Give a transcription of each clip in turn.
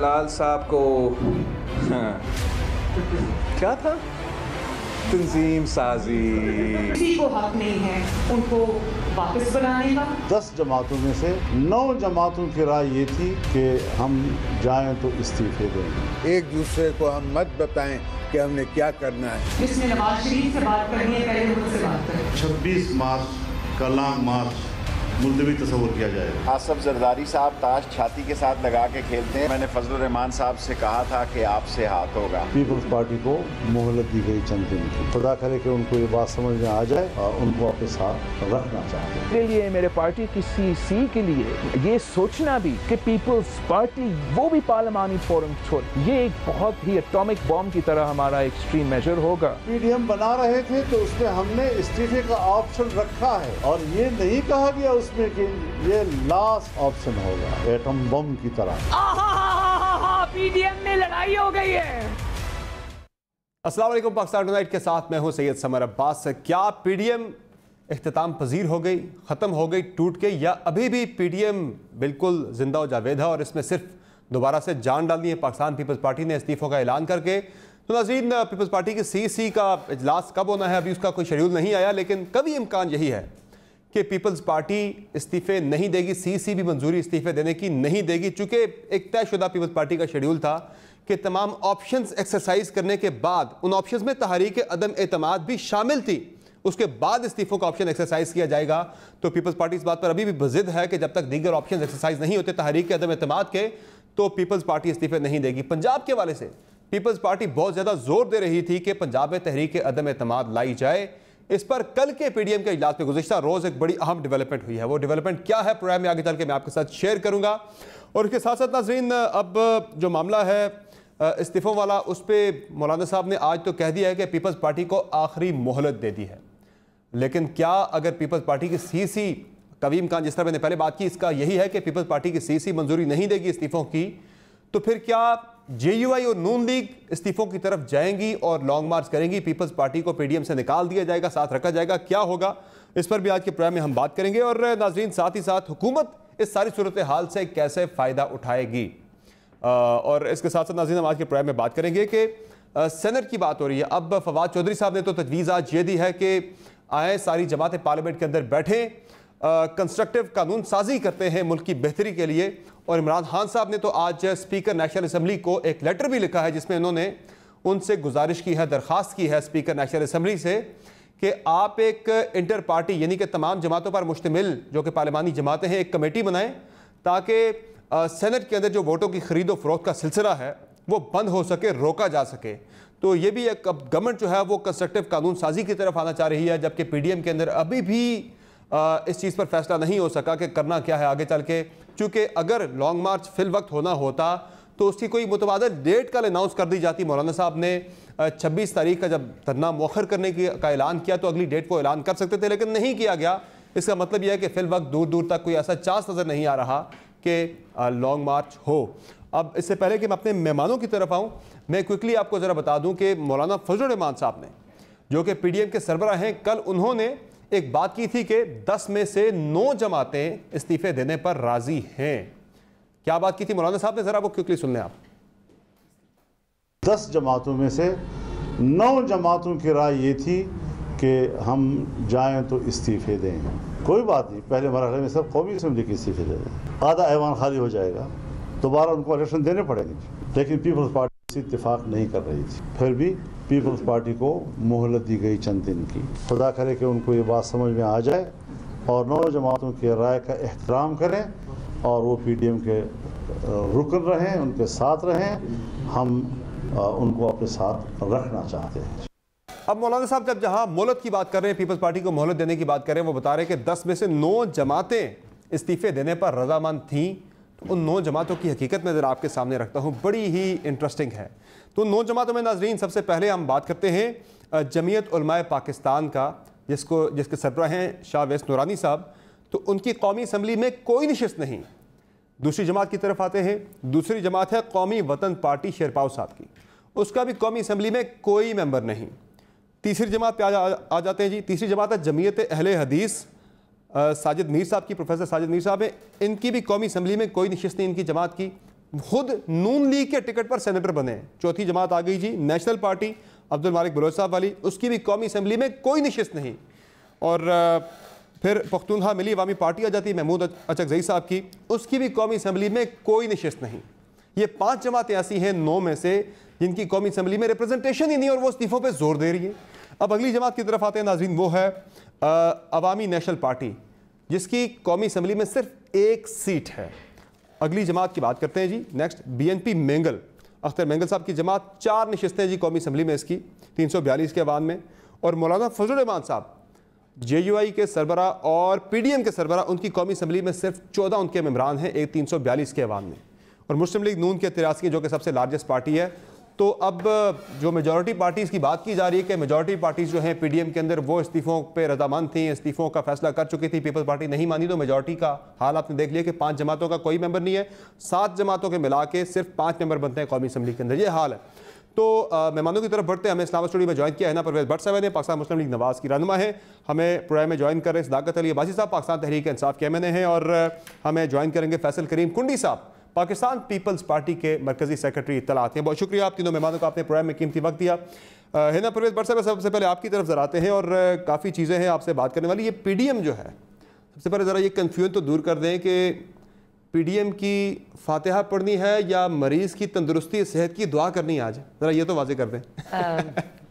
जलाल साहब को क्या था, तंजीम साजी, किसी को हक नहीं है उनको वापस बनाने का। 10 जमातों में से 9 जमातों की राय ये थी कि हम जाएं तो इस्तीफे देंगे। एक दूसरे को हम मत बताएं कि हमने क्या करना है। जिसने नवाज शरीफ से बात करनी है पहले मुझसे बात करें। 26 मार्च का लॉन्ग मार्च मुलतवी तस्वुर किया जाएगा। आसफ जरदारी साहब ताश छाती के साथ लगा के खेलते हैं। मैंने फजलुर रहमान साहब से कहा था कि आपसे हाथ होगा। पीपल्स पार्टी को मोहलत दी गई चंद दिन की। खुदा करे कि उनको ये बात समझ में आ जाए और उनको अपने साथ रखना चाहते हैं। मेरे लिए, मेरे पार्टी की सीसी के लिए ये सोचना भी कि पीपल्स पार्टी वो भी पार्लिमानी फोरम छोड़, ये एक बहुत ही एटॉमिक बॉम्ब की तरह हमारा एक्सट्रीम मेजर होगा। पीडीएम बना रहे थे तो उसमें हमने इस्तीफे का ऑप्शन रखा है और ये नहीं कहा गया उसमें कि ये लास्ट ऑप्शन होगा एटम बम की तरह। पीडीएम में लड़ाई हो गई है। अस्सलाम वालेकुम, पाकिस्तान टुनाइट के साथ मैं हूं सैयद समर अब्बास। क्या पीडीएम इख्तिताम पजीर हो गई, ख़त्म हो गई टूट के, या अभी भी पीडीएम बिल्कुल जिंदा व जावेद है और इसमें सिर्फ दोबारा से जान डालनी है पाकिस्तान पीपल्स पार्टी ने इस्तीफों का ऐलान करके? तो नाज़रीन, पीपल्स पार्टी की सीसी का इजलास कब होना है अभी उसका कोई शेड्यूल नहीं आया, लेकिन कभी इम्कान यही है कि पीपल्स पार्टी इस्तीफे नहीं देगी, सीसी भी मंजूरी इस्तीफे देने की नहीं देगी। चूँकि एक तयशुदा पीपल्स पार्टी का शेड्यूल था कि तमाम ऑप्शंस एक्सरसाइज करने के बाद, उन ऑप्शंस में तहरीक अदम एतमाद भी शामिल थी, उसके बाद इस्तीफों का ऑप्शन एक्सरसाइज किया जाएगा। तो पीपल्स पार्टी इस बात पर अभी भी बज़िद है कि जब तक दीगर ऑप्शन एक्सरसाइज नहीं होते तहरीक अदम एतमाद के, तो पीपल्स पार्टी इस्तीफे नहीं देगी। पंजाब के हवाले से पीपल्स पार्टी बहुत ज़्यादा जोर दे रही थी कि पंजाब में तहरीक अदम एतमाद लाई जाए। इस पर कल के पीडीएम के इजलास में गुज़िश्ता रोज़ एक बड़ी अहम डेवलपमेंट हुई है। वो डेवलपमेंट क्या है प्रोग्राम में आगे चल के मैं आपके साथ शेयर करूंगा। और इसके साथ साथ नाज़रीन, अब जो मामला है इस्तीफ़ों वाला, उस पर मौलाना साहब ने आज तो कह दिया है कि पीपल्स पार्टी को आखिरी मोहलत दे दी है। लेकिन क्या अगर पीपल्स पार्टी की सीसी, कवीम खान जिस तरह मैंने पहले बात की, इसका यही है कि पीपल्स पार्टी की सीसी मंजूरी नहीं देगी इस्तीफ़ों की, तो फिर क्या जेयूआई और नून लीग इस्तीफों की तरफ जाएंगी और लॉन्ग मार्च करेंगी? पीपल्स पार्टी को पीडीएम से निकाल दिया जाएगा, साथ रखा जाएगा, क्या होगा? इस पर भी आज के प्रोग्राम में हम बात करेंगे। और नाजरीन, साथ ही साथ हुकूमत इस सारी सूरत हाल से कैसे फ़ायदा उठाएगी, और इसके साथ साथ नाजरीन हम आज के प्रोग्राम में बात करेंगे कि सेनेट की बात हो रही है। अब फवाद चौधरी साहब ने तो तजवीज़ आज ये दी है कि आए सारी जमातें पार्लियामेंट के अंदर बैठें, कंस्ट्रक्टिव कानून साजी करते हैं मुल्क की बेहतरी के लिए। और इमरान खान साहब ने तो आज स्पीकर नेशनल असम्बली को एक लेटर भी लिखा है जिसमें उन्होंने उनसे गुजारिश की है, दरख्वास्त की है स्पीकर नेशनल असम्बली से कि आप एक इंटर पार्टी यानी कि तमाम जमातों पर मुश्तमिल जो कि पार्लिमानी जमातें हैं, एक कमेटी बनाएं ताकि सेनेट के अंदर जो वोटों की खरीदो फरोख्त का सिलसिला है वो बंद हो सके, रोका जा सके। तो ये भी एक गवर्नमेंट जो है वो कंस्ट्रक्टिव कानून साजी की तरफ आना चाह रही है, जबकि पीडीएम के अंदर अभी भी इस चीज़ पर फैसला नहीं हो सका कि करना क्या है आगे चल के। चूँकि अगर लॉन्ग मार्च फिल वक्त होना होता तो उसकी कोई मुतबादल डेट कल अनाउंस कर दी जाती। मौलाना साहब ने 26 तारीख का जब धरना मौखर करने का ऐलान किया तो अगली डेट को ऐलान कर सकते थे, लेकिन नहीं किया गया। इसका मतलब यह है कि फिल वक्त दूर दूर तक कोई ऐसा चांस नज़र नहीं आ रहा कि लॉन्ग मार्च हो। अब इससे पहले कि मैं अपने मेहमानों की तरफ आऊँ, मैं क्विकली आपको ज़रा बता दूँ कि मौलाना फजलुर रहमान साहब ने, जो कि पीडीएम के सरबराह हैं, कल उन्होंने एक बात की थी कि 10 में से 9 जमातें इस्तीफे देने पर राजी हैं। क्या बात की थी मौलाना साहब ने, जरा वो क्विकली सुन लें आप। 10 जमातों में से 9 जमातों की राय ये थी कि हम जाएं तो इस्तीफे दें। कोई बात नहीं, पहले मरहले में सब कौमी असम्बली के इस्तीफे दे दें, आधा ऐवान खाली हो जाएगा, दोबारा उनको इलेक्शन देने पड़ेंगे। लेकिन पीपल्स पार्टी से इत्तेफाक नहीं कर रही थी, फिर भी पीपल्स पार्टी को मोहलत दी गई चंद दिन की। खुदा करे कि उनको ये बात समझ में आ जाए और 9 जमातों की राय का एहतराम करें और वो पीडीएम के रुकन रहें, उनके साथ रहें। हम उनको अपने साथ रखना चाहते हैं। अब मौलाना साहब जब जहां मोहलत की बात कर रहे हैं, पीपल्स पार्टी को मोहलत देने की बात कर रहे हैं, वो बता रहे हैं कि 10 में से 9 जमातें इस्तीफे देने पर रजामंद थीं। तो उन 9 जमातों की हकीकत में ज़रा आपके सामने रखता हूँ, बड़ी ही इंटरेस्टिंग है। तो 9 जमातों में नाजरीन सबसे पहले हम बात करते हैं जमीयत उलमाए पाकिस्तान का, जिसके सरबराह हैं शाह वैस नूरानी साहब। तो उनकी कौमी असम्बली में कोई नशिस्त नहीं। दूसरी जमात की तरफ आते हैं, दूसरी जमात है कौमी वतन पार्टी शेरपाव साहब की, उसका भी कौमी असम्बली में कोई मेंबर नहीं। तीसरी जमात पे आ जाते हैं जी। तीसरी जमात है जमीयत अहले हदीस, साजिद मीर साहब की, प्रोफेसर साजिद मीर साहब हैं, इनकी भी कौमी असम्बली में कोई नशिस्त नहीं इनकी जमात की। خود نون لیگ کے ٹکٹ پر سینیٹر بنے ہیں. چوتھی جماعت آ گئی جی نیشنل پارٹی عبد المالک بلوچ صاحب والی, اس کی بھی قومی اسمبلی میں کوئی نشست نہیں. اور پھر پختونخوا ملی عوامی پارٹی آ جاتی ہے محمود اچکزئی صاحب کی, اس کی بھی قومی اسمبلی میں کوئی نشست نہیں. یہ 5 جماعتیں ایسی ہیں 9 میں سے جن کی قومی اسمبلی میں ریپرزنٹیشن ہی نہیں اور وہ استعفوں پہ زور دے رہی ہیں. اب اگلی جماعت کی طرف آتے ہیں ناظرین, وہ ہے عوامی نیشنل پارٹی جس کی قومی اسمبلی میں صرف 1 سیٹ ہے. اگلی جماعت کی بات کرتے ہیں جی. نیکسٹ BNP مینگل, اختر مینگل صاحب کی جماعت 4 نشستیں جی قومی اسمبلی میں اس کی 342 کے عوام میں. اور مولانا فضل الرحمان صاحب JUI کے سربراہ اور PDM کے سربراہ, ان کی قومی اسمبلی میں صرف 14 ان کے ممبران ہیں 342 کے عوام میں. اور مسلم لیگ نون کے 83 جو کہ سب سے لارجسٹ پارٹی ہے. تو اب جو میجورٹی پارٹیز کی بات کی جا رہی ہے کہ میجورٹی پارٹیز جو ہیں PDM کے اندر وہ استعفوں پہ رضامند تھیں, استعفوں کا فیصلہ کر چکی تھی, پیپلز پارٹی نہیں مانی. تو میجورٹی کا حال آپ نے دیکھ لیا کہ 5 جماعتوں کا کوئی ممبر نہیں ہے, 7 جماعتوں کے ملا کے صرف 5 ممبر بنتے ہیں قومی اسمبلی کے اندر. یہ حال ہے. تو مہمانوں کی طرف بڑھتے ہیں. ہمیں اسلام اسٹوڈیو میں جوائن کیا ہے نا پرویز بٹ صاحب نے, پاکستان مسلم لیگ نواز کی رہنما ہے. ہمیں پروگرام میں جوائن کر رہے ہیں صداقت علی عباسی صاحب, پاکستان تحریک انصاف کے MNA ہیں. اور ہمیں جوائن کریں گے فیصل کریم کنڈی صاحب, پاکستان پیپلز پارٹی کے مرکزی سیکرٹری اطلاعات ہیں. بہت شکریہ آپ تینوں مہمانوں کا, آپ نے پروگرام میں قیمتی وقت دیا. ہے نا پرویز بٹ صاحب, سب سے پہلے آپ کی طرف ذرا آتے ہیں اور کافی چیزیں ہیں آپ سے بات کرنے والی. یہ PDM جو ہے, سب سے پہلے ذرا یہ کنفیوژن تو دور کر دیں کہ PDM کی فاتحہ پڑھنی ہے یا مریض کی تندرستی صحت کی دعا کرنی ہے آج, ذرا یہ تو واضح کر دیں.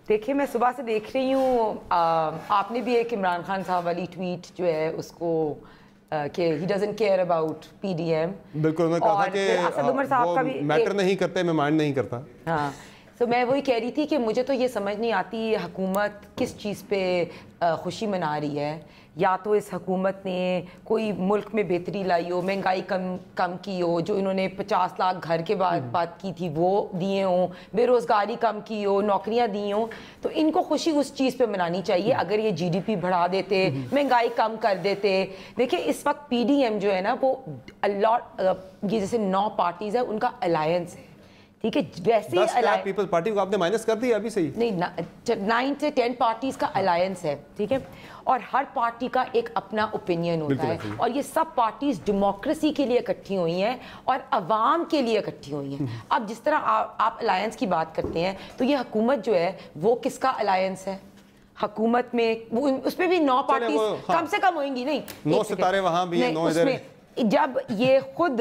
دیکھیں میں صبح سے دیکھ رہی ہوں, آپ نے بھی ایک عمران خان صاحب والی ٹویٹ جو ہے اس کو کہ he doesn't care about PDM. بالکل, انہوں نے کہا تھا کہ اسد عمر صاحب کا بھی میٹر نہیں کرتے, میں مائنڈ نہیں کرتا. ہاں, تو میں وہی کہہ رہی تھی کہ مجھے تو یہ سمجھ نہیں آتی حکومت کس چیز پہ خوشی منا رہی ہے. یا تو اس حکومت نے کوئی ملک میں بہتری لائی ہو, مہنگائی کم کی ہو, جو انہوں نے 50 لاکھ گھر کے بعد بات کی تھی وہ دیے ہوں, بے روزگاری کم کی ہو, نوکریاں دی ہوں, تو ان کو خوشی اس چیز پہ منانی چاہیے. اگر یہ GDP بڑھا دیتے, مہنگائی کم کر دیتے. دیکھیں اس وقت PDM جو ہے نا وہ یہ جیسے 9 پارٹیز ہیں ان کا الائنس ہے, ٹھیک ہے, ویسے پیپلز پارٹی کو آپ نے مائنس کر دیا ابھی صحیح نہیں, 9 سے 10 پارٹیز کا الائنس ہے, ٹھیک ہے, اور ہر پارٹی کا ایک اپنا اوپینین ہوتا ہے. اور یہ سب پارٹیز ڈیموکریسی کے لیے اکٹھی ہوئی ہیں اور عوام کے لیے اکٹھی ہوئی ہیں. اب جس طرح آپ الائنس کی بات کرتے ہیں تو یہ حکومت جو ہے وہ کس کا الائنس ہے؟ حکومت میں اس میں بھی 9 پارٹیز کم سے کم ہوئیں گی, نہیں 9 ستارے وہاں بھی ہیں, 9 ادھر. جب یہ خود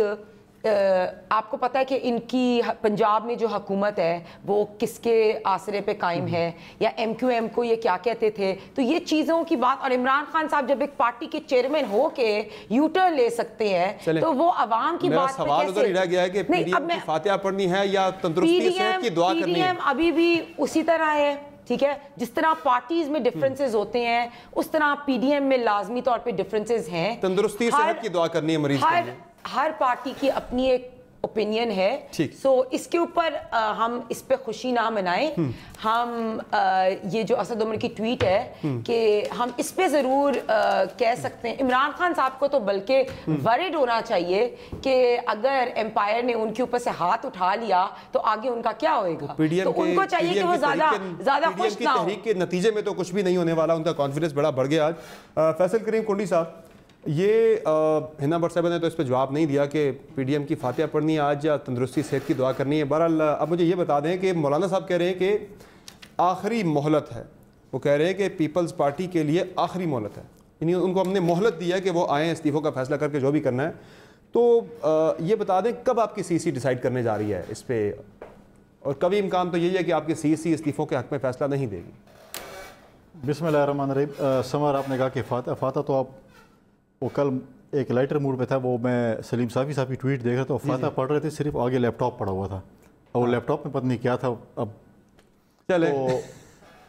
آپ کو پتہ ہے کہ ان کی پنجاب میں جو حکومت ہے وہ کس کے آسرے پہ قائم ہے, یا MQM کو یہ کیا کہتے تھے, تو یہ چیزوں کی بات. اور عمران خان صاحب جب ایک پارٹی کے چیئرمین ہو کے یو ٹرن لے سکتے ہیں تو وہ عوام کی بات پہ سوال ادھر ہی رہ گیا ہے کہ PDM کی فاتحہ پڑھنی ہے یا تندرستی صحت کی دعا کرنی ہے. PDM ابھی بھی اسی طرح ہے, ٹھیک ہے, جس طرح پارٹیز میں ڈفرنسز ہوتے ہیں اس طرح PDM میں لازمی طور پہ ڈفرنسز ہیں. تندرستی صحت کی دعا کرنی ہے مریض کے لیے. ہر پارٹی کی اپنی ایک اوپینین ہے, سو اس کے اوپر ہم اس پہ خوشی نہ منائیں. ہم یہ جو اسد عمر کی ٹویٹ ہے کہ ہم اس پہ ضرور کہہ سکتے ہیں, عمران خان صاحب کو تو بلکہ ورڈ ہونا چاہیے کہ اگر امپائر نے ان کے اوپر سے ہاتھ اٹھا لیا تو آگے ان کا کیا ہوئے گا. تو ان کو چاہیے کہ وہ زیادہ خوش نہ ہو. تحریک کے نتیجے میں تو کچھ بھی نہیں ہونے والا, ان کا کانفیڈنس بڑا بڑھ گیا آج. فیصل کریم کنڈی صاحب, یہ ہنا بٹ صاحب نے تو اس پہ جواب نہیں دیا کہ PDM کی فاتحہ پڑھنی ہے آج یا تندرستی صحت کی دعا کرنی ہے. بہرحال اب مجھے یہ بتا دیں کہ مولانا صاحب کہہ رہے ہیں کہ آخری مہلت ہے, وہ کہہ رہے ہیں کہ پیپلز پارٹی کے لیے آخری مہلت ہے, یعنی ان کو ہم نے مہلت دی ہے کہ وہ آئیں استعفوں کا فیصلہ کر کے جو بھی کرنا ہے. تو یہ بتا دیں کب آپ کی CEC ڈیسائیڈ کرنے جا رہی ہے اس پہ, اور کبھی امکان تو یہی ہے کہ آپ کی CEC استعفوں کے حق میں فیصلہ نہیں دے گی. بسم اللہ الرحمن الرحیم. سمر آپ نے کہا کہ فاتحہ تو آپ وہ کل ایک لائٹر موڈ پہ تھا, وہ میں سلیم صافی صاحب کی ٹویٹ دیکھ رہا تھا, فاتحہ پڑھ رہے تھے, صرف آگے لیپ ٹاپ پڑا ہوا تھا اور لیپ ٹاپ میں پتہ نہیں کیا تھا. اب چلے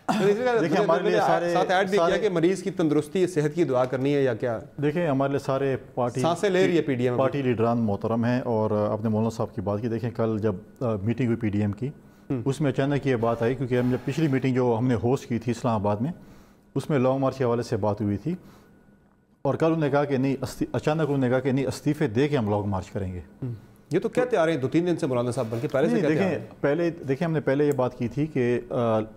ساتھ ایڈ بھی کیا کہ مریض کی تندرستی صحت کی دعا کرنی ہے یا کیا. دیکھیں ہمارے لیے سارے سانسیں لے رہی ہے PDM, پارٹی لیڈران محترم ہیں. اور اپنے مولانا صاحب کی بات کی, دیکھیں کل جب میٹنگ ہوئی PDM کی اس میں اچانک یہ بات آئی, کیونکہ ہم جب پچھلی میٹنگ جو ہم نے ہوسٹ کی تھی اسلام آباد میں اس میں لانگ مارچ کے حوالے سے بات ہوئی تھی, اور کل انہوں نے کہا کہ نہیں, اچانک انہوں نے کہا کہ نہیں استعفے دے کے ہم لانگ مارچ کریں گے. یہ تو کہتے آ رہے ہیں 2-3 دن سے مولانا صاحب, بلکہ پہلے سے کہتے آ رہے ہیں. دیکھیں ہم نے پہلے یہ بات کی تھی کہ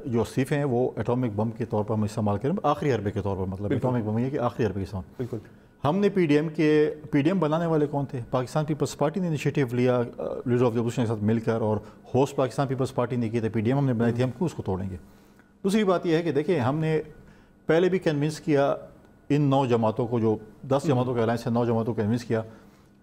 جو استعفے ہیں وہ ایٹامک بم کے طور پر ہم استعمال کریں, آخری حربے کے طور پر, مطلب ایٹامک بم یہ کہ آخری حربے کے ساتھ. بالکل ہم نے پی ڈی ایم بنانے والے کون تھے؟ پاکستان پیپلز پارٹی نے انیشیٹو لیا لیڈر آف دی اپوزیشن کے ساتھ مل کر، اور ہوسٹ پاکستان پیپلز پارٹی نے کی تھے، پی ڈی ایم ہم نے بنائی تھی، ہم کیوں اس کو توڑیں گے؟ دوسری بات یہ ہے کہ دیکھیں ہم نے پہلے بھی کنونس کیا ان 9 جماعتوں کو، جو 10 جماعتوں کا الائنس ہے، 9 جماعتوں کو کنونس کیا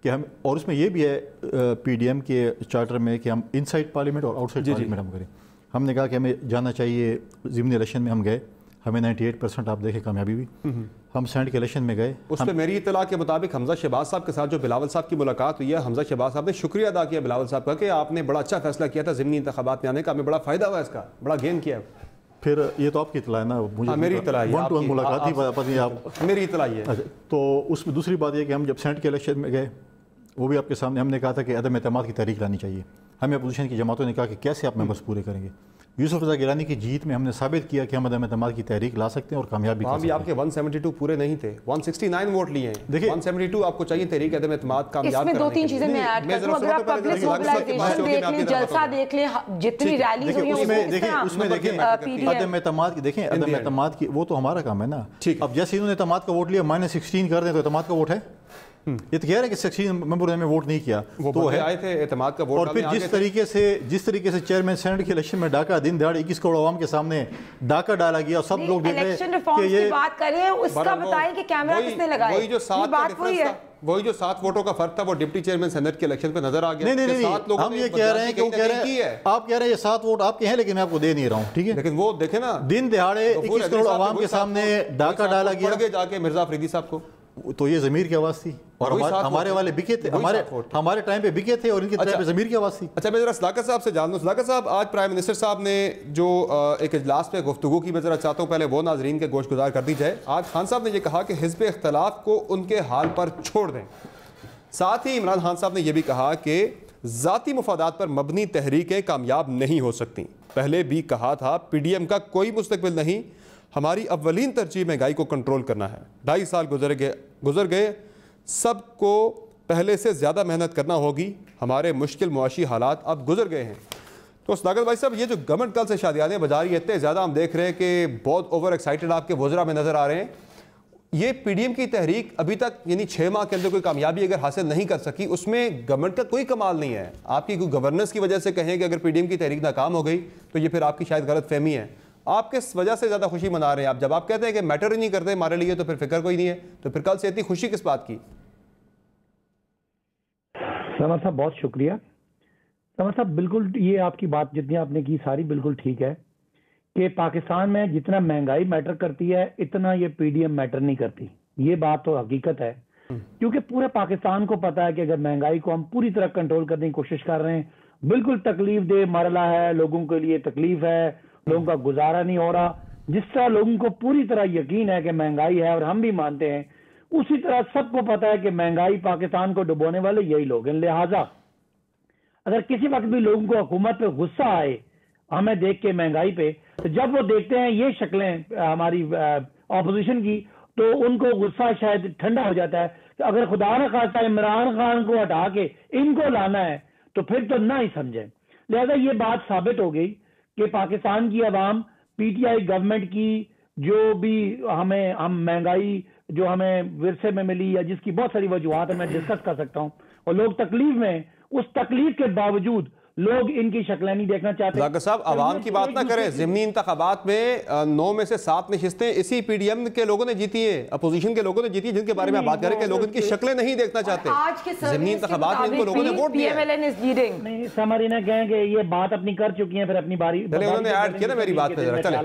کہ ہم، اور اس میں یہ بھی ہے پی ڈی ایم کے چارٹر میں کہ ہم ان سائڈ پارلیمنٹ اور آؤٹ سائڈ پارلیمنٹ ہم کریں. ہم نے کہا کہ ہمیں جانا چاہیے. ضمنی الیکشن میں ہم گئے, ہمیں 98% آپ دیکھیں کامیابی بھی. ہم سینٹ کے الیکشن میں گئے. اس پہ میری اطلاع کے مطابق حمزہ شہباز صاحب کے ساتھ جو بلاول صاحب کی ملاقات ہوئی ہے, حمزہ شہباز صاحب نے شکریہ ادا کیا بلاول صاحب کا کہ آپ نے بڑا اچھا فیصلہ کیا تھا ضمنی انتخابات میں آنے کا, ہمیں بڑا فائدہ ہوا اس کا, بڑا گین کیا ہے. پھر یہ تو آپ کی اطلاع ہے نا, مجھے میری اطلاع ہے, ون ٹو ون ملاقات ہی پتہ نہیں آپ, میری اطلاع ہے. تو اس میں دوسری بات یہ کہ ہم جب سینٹ کے الیکشن میں گئے, وہ بھی آپ کے سامنے ہم نے کہا تھا کہ عدم اعتماد کی تحریک لانی چاہیے. ہمیں اپوزیشن کی جماعتوں نے کہا کہ کیسے آپ ممبرس پورے کریں گے. یوسف رضا گیلانی کی جیت میں ہم نے ثابت کیا کہ ہم عدم اعتماد کی تحریک لا سکتے ہیں اور کامیاب بھی کر سکتے ہیں. آپ کے 172 پورے نہیں تھے, 169 ووٹ لیے ہیں. دیکھیں 172 آپ کو چاہیے تحریک عدم اعتماد کامیاب کرنے کے لیے. اس میں 2-3 چیزیں میں ایڈ کر دوں. اگر آپ پبلک موبلائزیشن دیکھ لیں, جلسہ دیکھ لیں, جتنی ریلیز ہوئی ہیں اس میں دیکھیں عدم اعتماد کی, دیکھیں عدم اعتماد کی وہ تو ہمارا کام ہے نا. اب جیسے انہوں نے اعتماد کا ووٹ لیا -16 کر دیں تو اعتماد کا ووٹ ہے. یہ تو کہہ رہے ہیں کہ 16 ممبر نے ووٹ نہیں کیا, تو آئے تھے اعتماد کا ووٹ. اور پھر جس طریقے سے چیئرمین سینٹ کے الیکشن میں ڈاکہ دن دہاڑے 21 کروڑ عوام کے سامنے ڈاکہ ڈالا گیا, سب لوگ دیکھ رہے ہیں کہ یہ بات کر رہے ہیں, اس کا بتائیں کہ کیمرہ کس نے لگایا. وہی جو 7 ووٹوں کا فرق تھا وہ ڈپٹی چیئرمین سینٹ کے الیکشن پہ نظر آ گیا. نہیں, ہم یہ کہہ رہے ہیں کہ وہ کہہ رہے ہیں, آپ کہہ رہے ہیں یہ 7 ووٹ آپ کے ہیں لیکن میں آپ کو دے نہیں رہا ہوں, ٹھیک ہے. لیکن وہ دیکھیں نا, دن دہاڑے 21 کروڑ عوام کے سامنے ڈاکہ ڈالا گیا. جا کے مرزا فریدی صاحب کو, تو یہ ضمیر کی آواز تھی, اور ہمارے والے بکے تھے, ہمارے ٹائم پہ بکے تھے, اور ان کی ٹائم پہ ضمیر کی آواز تھی. اچھا, میں ذرا صداقت صاحب سے جان دوں. صداقت صاحب, آج پرائم منسٹر صاحب نے جو ایک اجلاس پہ گفتگو کی, میں ذرا چاہتا ہوں پہلے وہ ناظرین کے گوش گزار کر دی جائے. آج خان صاحب نے یہ کہا کہ حزب اختلاف کو ان کے حال پر چھوڑ دیں. ساتھ ہی عمران خان صاحب نے یہ بھی کہا کہ ذاتی مفادات پر مبنی تحریکیں کامیاب نہیں ہو سکتی. پہلے بھی کہا تھا پی ڈی ایم کا کوئی مستقبل نہیں, ہماری اولین ترجیح مہنگائی کو کنٹرول کرنا ہے. 2.5 سال گزر گئے, سب کو پہلے سے زیادہ محنت کرنا ہوگی, ہمارے مشکل معاشی حالات اب گزر گئے ہیں. تو صداقت بھائی صاحب, یہ جو گورنمنٹ کل سے شادیاں بجا رہی ہے, اتنے زیادہ ہم دیکھ رہے ہیں کہ بہت اوور ایکسائٹڈ آپ کے وزراء میں نظر آ رہے ہیں. یہ پی ڈی ایم کی تحریک ابھی تک یعنی 6 ماہ کے اندر کوئی کامیابی اگر حاصل نہیں کر سکی, اس میں گورنمنٹ کا کوئی کمال نہیں ہے. آپ کی کوئی گورننس کی وجہ سے کہیں کہ اگر پی ڈی ایم کی تحریک ناکام ہو گئی تو یہ پھر آپ کی شاید غلط فہمی ہے. آپ کس وجہ سے زیادہ خوشی منا رہے ہیں؟ آپ جب آپ کہتے ہیں کہ میٹر ہی نہیں کرتے ہمارے لیے تو پھر فکر کوئی نہیں ہے, تو پھر کل سے اتنی خوشی کس بات کی؟ سمر صاحب بہت شکریہ. سمر صاحب بالکل یہ آپ کی بات جتنی آپ نے کی ساری بالکل ٹھیک ہے کہ پاکستان میں جتنا مہنگائی میٹر کرتی ہے اتنا یہ پی ڈی ایم میٹر نہیں کرتی. یہ بات تو حقیقت ہے, کیونکہ پورے پاکستان کو پتا ہے کہ اگر مہنگائی کو ہم پوری طرح کنٹرول کرنے کی کوشش کر رہے ہیں, بالکل تکلیف دہ مرحلہ ہے, لوگوں کے لیے تکلیف ہے, لوگوں کا گزارا نہیں ہو رہا. جس طرح لوگوں کو پوری طرح یقین ہے کہ مہنگائی ہے اور ہم بھی مانتے ہیں, اسی طرح سب کو پتا ہے کہ مہنگائی پاکستان کو ڈبونے والے یہی لوگ ہیں. لہٰذا اگر کسی وقت بھی لوگوں کو حکومت پہ غصہ آئے ہمیں دیکھ کے مہنگائی پہ, تو جب وہ دیکھتے ہیں یہ شکلیں ہماری اپوزیشن کی, تو ان کو غصہ شاید ٹھنڈا ہو جاتا ہے کہ اگر خدا نہ خواستہ عمران خان کو ہٹا کے ان کو لانا ہے تو پھر تو نہ ہی سمجھیں. لہذا یہ بات ثابت ہو گئی کہ پاکستان کی عوام پی ٹی آئی گورنمنٹ کی جو بھی ہم مہنگائی جو ہمیں ورثے میں ملی یا جس کی بہت ساری وجوہات ہے میں ڈسکس کر سکتا ہوں, اور لوگ تکلیف میں, اس تکلیف کے باوجود لوگ ان کی شکلیں نہیں دیکھنا چاہتے. صداقت صاحب عوام کی بات نہ کریں, ضمنی انتخابات میں 9 میں سے 7 نشستیں اسی پی ڈی ایم کے لوگوں نے جیتی ہیں, اپوزیشن کے لوگوں نے جیتی ہیں, جن کے بارے میں آپ بات کر رہے ہیں کہ لوگ ان کی شکلیں نہیں دیکھنا چاہتے. ضمنی انتخابات میں ان کو لوگوں نے ووٹ دیا ہے. نہیں سمرینا کہیں کہ یہ بات اپنی کر چکی ہیں, پھر اپنی باری انہوں نے ایڈ کیا نا میری بات پہ, چلیں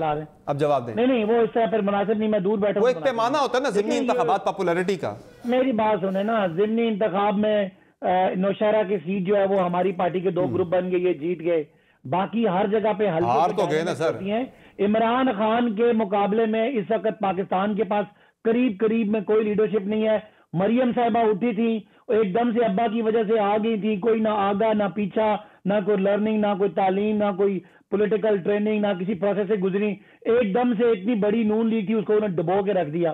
اب جواب دیں. نہیں وہ اس طرح پھر مناسب نہیں, میں دور بیٹھا. وہ ایک پیمانہ ہوتا ہے نا ضمنی انتخابات پاپولیرٹی کا. میری بات سنیں نا, ضمنی انتخاب میں نوشہرہ کی سیٹ جو ہے وہ ہماری پارٹی کے 2 گروپ بن گئے, یہ جیت گئے. باقی ہر جگہ پہ ہار تو گئے نا سر. عمران خان کے مقابلے میں اس وقت پاکستان کے پاس قریب میں کوئی لیڈرشپ نہیں ہے. مریم صاحبہ اٹھی تھی, ایک دم سے ابا کی وجہ سے آ گئی تھی, کوئی نہ آگا نہ پیچھا, نہ کوئی لرننگ, نہ کوئی تعلیم, نہ کوئی پولیٹیکل ٹریننگ, نہ کسی پروسیس سے گزری. ایک دم سے اتنی بڑی نون لیگ تھی, اس کو انہوں نے ڈبو کے رکھ دیا.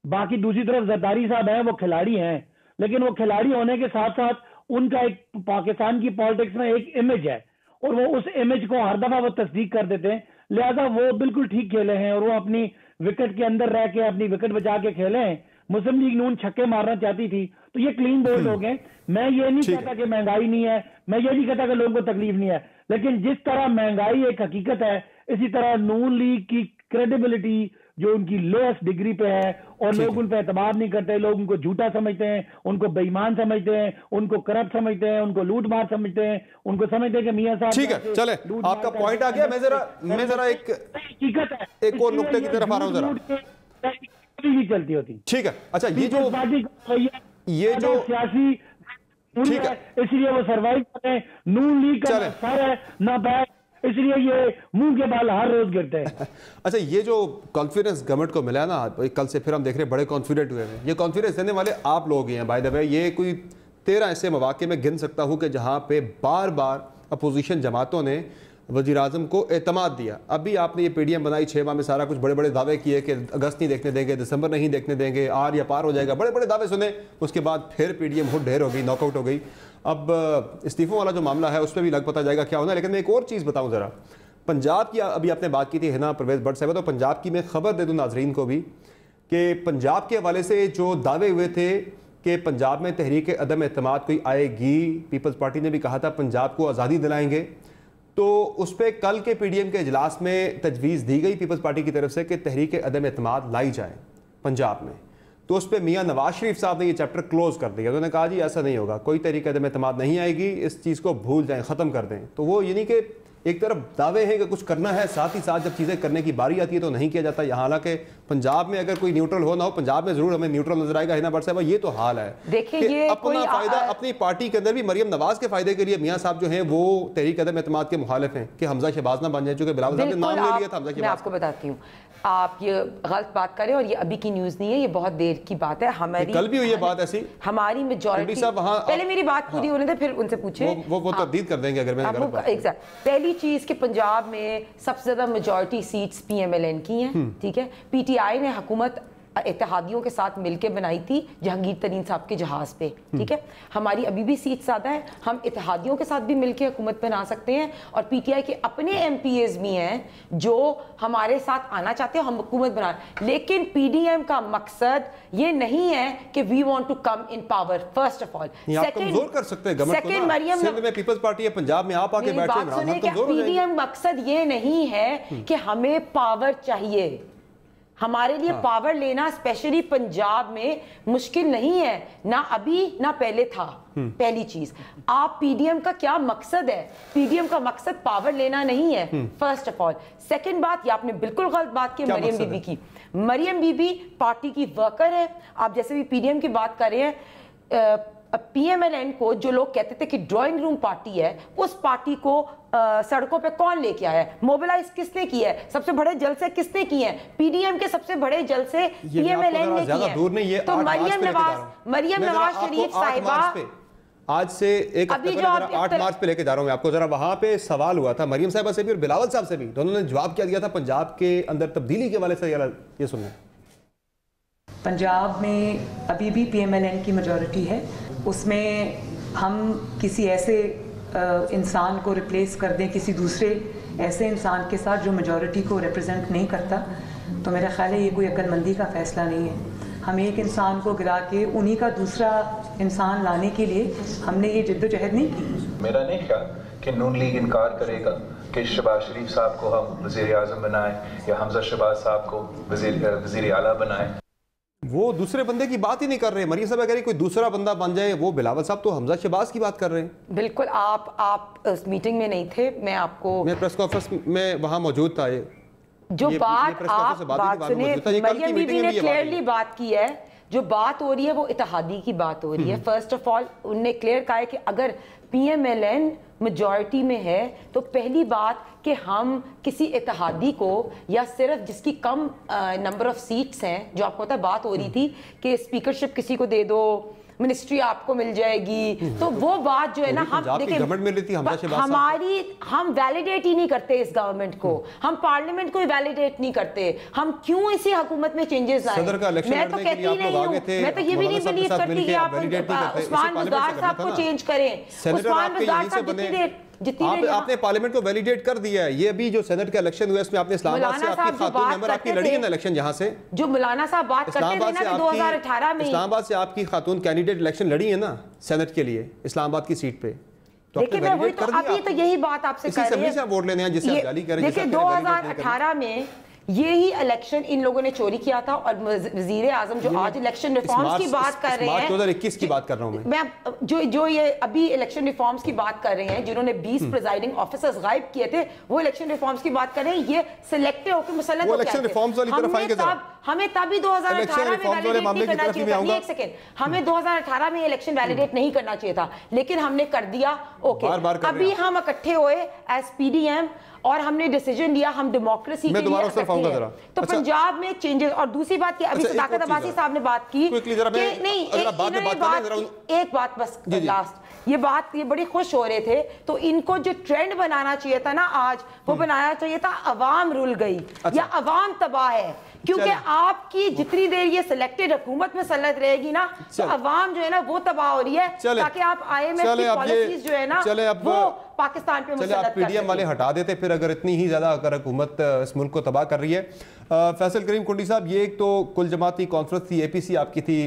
باقی دوسری طرف زرداری صاحب ہیں, وہ کھلاڑی ہیں, لیکن وہ کھلاڑی ہونے کے ساتھ ساتھ ان کا ایک پاکستان کی پالیٹکس میں ایک امیج ہے, اور وہ اس امیج کو ہر دفعہ وہ تصدیق کر دیتے ہیں. لہذا وہ بالکل ٹھیک کھیلے ہیں, اور وہ اپنی وکٹ کے اندر رہ کے اپنی وکٹ بچا کے کھیلے ہیں. मुस्लिम लीग नून छक्के मारना चाहती थी, तो ये क्लीन बोल्ड लोग हैं। मैं ये नहीं कहता कि महंगाई नहीं है, मैं ये नहीं कहता कि लोगों को तकलीफ नहीं है, लेकिन जिस तरह महंगाई एक हकीकत है, इसी तरह नून लीग की क्रेडिबिलिटी जो उनकी लोएस्ट डिग्री पे है और लोग उन पर एतबार नहीं करते, लोग उनको झूठा समझते हैं, उनको बेईमान समझते हैं, उनको करप्ट समझते हैं, उनको लूट मार समझते हैं, उनको समझते हैं कि मियां साहब। ठीक है, चले आपका पॉइंट आ गया। मैं जरा एक और नुक्ते की तरफ आ रहा हूं जरा, भी चलती होती। ठीक है, अच्छा ये जो सियासी ठीक है, इसलिए वो सर्वाइव कर रहे हैं। नून लीग का सर है ना बैग, इसलिए ये मुंह के बाल हर रोज गिरते हैं। अच्छा, ये जो कॉन्फिडेंस गवर्नमेंट को मिला है ना, कल से फिर हम देख रहे हैं बड़े कॉन्फिडेंट हुए हैं। ये कॉन्फिडेंस देने वाले आप लोग ही हैं बाय द वे। ये कोई 13 ऐसे मौके में गिन सकता हूँ कि जहाँ पे बार बार अपोजिशन जमातों ने वज़ीर आज़म को एतमाद दिया। अभी आपने ये पीडीएम बनाई 6 माह में, सारा कुछ बड़े बड़े दावे किए कि अगस्त नहीं देखने देंगे, दिसंबर नहीं देखने देंगे, आर या पार हो जाएगा, बड़े बड़े दावे सुने। उसके बाद फिर पीडीएम खुद ढेर हो गई, नॉकआउट हो गई। अब इस्तीफों वाला जो मामला है उस पर भी लग पता जाएगा क्या होना है। लेकिन मैं एक और चीज़ बताऊँ ज़रा, पंजाब की अभी आपने बात की थी है ना परवेज़ भट्ट साहब, तो पंजाब की मैं खबर दे दूँ नाजरीन को भी कि पंजाब के हवाले से जो दावे हुए थे कि पंजाब में तहरीक अदम एतमाद कोई आएगी, पीपल्स पार्टी ने भी कहा था पंजाब को आज़ादी दिलाएंगे, तो उस पर कल के पीडीएम के इजलास में तजवीज़ दी गई पीपल्स पार्टी की तरफ से कि तहरीक अदम एतमाद लाई जाए पंजाब में। तो उस पर मियाँ नवाज शरीफ साहब ने ये चैप्टर क्लोज कर दिया। उन्होंने कहा जी ऐसा नहीं होगा, कोई तहरीक अदम एतमाद नहीं आएगी, इस चीज़ को भूल जाएं, ख़त्म कर दें। तो वो यानी कि एक तरफ दावे हैं कि कुछ करना है, साथ ही साथ जब चीज़ें करने की बारी आती है तो नहीं किया जाता। यहाँ हालांकि पंजाब में अगर कोई न्यूट्रल हो ना हो, पंजाब में जरूर हमें न्यूट्रल नजर आएगा। हिना भट्ट साहब, ये तो हाल है। देखिए, ये अपना फायदा अपनी पार्टी के अंदर भी मरियम नवाज के फायदे के लिए मियाँ साहब जो हैं वो तहरीक अदम एतमाद के मुखालिफ हैं कि हमजा शहबाज ना बन जाए, चूंकि बिलावल साहब ने नाम ले लिया था हमजा शहबाज। मैं आपको बताती हूँ, आप ये गलत बात करें और ये अभी की न्यूज़ नहीं है, ये बहुत देर की बात है। हमारी कल भी हुई है बात ऐसी, हमारी मेजॉरिटी, पहले मेरी बात पूरी होने दे फिर उनसे पूछे, वो तब्दील कर देंगे अगर मैंने गलत बात की। पहली चीज़ कि पंजाब में सबसे ज़्यादा मेजॉरिटी सीट्स PMLN की हैं, ठीक है। PTI ने हुकूमत इत्तेहादियों के साथ मिलकर बनाई थी जहांगीर तरीन साहब के जहाज पे, ठीक है। हमारी अभी भी सीट ज़्यादा है, हम इत्तेहादियों के साथ भी मिलकर हुकूमत बना सकते हैं, और PTI के अपने MPs भी हैं जो हमारे साथ आना चाहते हैं, हम हुकूमत बना। लेकिन PDM का मकसद ये नहीं है कि we want to come in power, first of all. कमजोर कर सकते हैं गवर्नमेंट को ना। मरियम सिंध में पीपल्स पार्टी है, पंजाब में आप आके बैठे, PDM मकसद ये नहीं है कि हमें पावर चाहिए। हमारे लिए पावर लेना स्पेशली पंजाब में मुश्किल नहीं है, ना अभी ना पहले था। पहली चीज, आप पीडीएम का क्या मकसद है? पीडीएम का मकसद पावर लेना नहीं है, फर्स्ट ऑफ ऑल। सेकंड बात, ये आपने बिल्कुल गलत बात की मरियम बीबी की। मरियम बीबी पार्टी की वर्कर है। आप जैसे भी पीडीएम की बात कर रहे हैं, PMLN को जो लोग कहते थे कि ड्राइंग रूम पार्टी है, उस पार्टी को सड़कों पे कौन लेके आया है? मोबिलाइज किसने किया है? सबसे बड़े जलसे किसने किए हैं? PDM के सबसे बड़े जलसे PMLN ने किए हैं। तो मरियम नवाज शरीफ साहिबा, आज से एक हफ्ते पहले 8 मार्च पे लेके जा रहा हूं मैं आपको, जरा वहां पे सवाल हुआ था मरियम साहिबा से भी और बिलावल साहब से भी, दोनों ने जवाब क्या दिया था पंजाब के अंदर तब्दीली के वाले से। ये सुनिए। पंजाब में अभी भी PMLN की मेजॉरिटी है, उसमें हम किसी ऐसे इंसान को रिप्लेस कर दें किसी दूसरे ऐसे इंसान के साथ जो मेजॉरिटी को रिप्रेजेंट नहीं करता, तो मेरा ख्याल है ये कोई अक्लमंदी का फैसला नहीं है। हम एक इंसान को गिरा के उन्हीं का दूसरा इंसान लाने के लिए हमने ये जद्दोजहद नहीं की। मेरा नहीं ख्याल कि नून लीग इनकार करेगा कि शहबाज शरीफ साहब को हम वज़ीर आज़म बनाएं या हमजा शहबाज साहब को वज़ीर आला बनाएं। वो दूसरे बंदे की बात ही नहीं कर रहे। मरियम साहब कह रही कोई दूसरा बंदा बन जाए, वो बिलावल साहब तो हमजा शहबाज की बात कर रहे हैं। बिल्कुल, आप उस मीटिंग में नहीं थे, मैं आपको, मैं प्रेस कॉन्फ्रेंस में वहां मौजूद था। जो बात सुने, मरियम बीबी ने क्लियरली बात की है, जो बात हो रही है वो इत्तेहादी की बात हो रही है। फर्स्ट ऑफ ऑल उनने क्लियर कहा है कि अगर PMLN मेजॉरिटी में है तो पहली बात कि हम किसी इत्तेहादी को, या सिर्फ जिसकी कम नंबर ऑफ सीट्स हैं, जो आपको पता है बात हो रही थी कि स्पीकरशिप किसी को दे दो, मिनिस्ट्री आपको मिल जाएगी, तो वो बात जो है ना, हम देखिए हम वैलिडेट ही नहीं करते इस गवर्नमेंट को, हम पार्लियामेंट को ही वैलिडेट नहीं करते। हम क्यों इसी हुकूमत में चेंजेस लाए? मैं तो कहती नहीं हूँ, मैं तो ये भी नहीं बिलीव करती कि आप उस्मान बुज़दार साहब को चेंज करें। उस्मान बुज़दार साहब जितनी देर जितनी आपने पार्लियामेंट को वैलिडेट कर दिया है। ये अभी जो सेनेट का इलेक्शन हुआ है इसमें आपने इस्लामाबाद से आपकी खातून मेंबर आपकी लड़ी है ना इलेक्शन, जहां से जो मौलाना साहब बात करते थे ना कि 2018 में इस्लामाबाद से आपकी खातून कैंडिडेट इलेक्शन लड़ी है ना सेनेट के लिए इस्लामाबाद की सीट पे। देखिए मैं वही तो अभी तो यही बात आपसे कर रही है, वोट लेने हैं जिससे आप जाली कर रहे हैं। देखिए 2018 में यही इलेक्शन इन लोगों ने चोरी किया था और वजीर आजम जो आज इलेक्शन रिफॉर्म्स की बात कर रहे हैं, 2021 की बात कर रहा हूं मैं जो ये अभी इलेक्शन रिफॉर्म्स की बात कर रहे हैं, जिन्होंने 20 प्रिजाइडिंग ऑफिसर्स गायब किए थे, वो इलेक्शन रिफॉर्म्स की बात कर रहे हैं। ये सिलेक्टिव होकर मुसल्लत इलेक्शन रिफॉर्म्स वाली तरफ आएंगे जरा। हमें तभी 2018 में वैलिडेट नहीं करना चाहिए था। एक सेकंड, हमें 2018 में इलेक्शन वैलिडेट नहीं करना चाहिए था, लेकिन हमने कर दिया। ओके, अभी हम इकट्ठे हुए एज पीडीएम और हमने डिसीजन लिया, हम डेमोक्रेसी के लिए इकट्ठे हैं। तो पंजाब में चेंजेस। और दूसरी बात की अभी सदाकत अब्बासी साहब ने बात की कि नहीं, एक बात बस लास्ट, ये बड़ी खुश हो रहे थे, तो इनको जो ट्रेंड बनाना चाहिए था ना आज, वो बनाना चाहिए था अवाम रुल गई या अवाम तबाह है। क्योंकि आपकी जितनी देर ये सिलेक्टेड हुकूमत में सल्लत रहेगी ना, तो अवाम जो है ना वो तबाह हो रही है, ताकि आप IMF की पॉलिसीज जो है ना वो पाकिस्तान पे मुसल्लत कर सकें। पीडीएम वाले हटा देते फिर, अगर इतनी ही ज्यादा अगर हुकूमत इस मुल्क को तबाह कर रही है। फैसल करीम कुंडी साहब, ये एक तो कुल जमाती कॉन्फ्रेंस थी, APC आपकी थी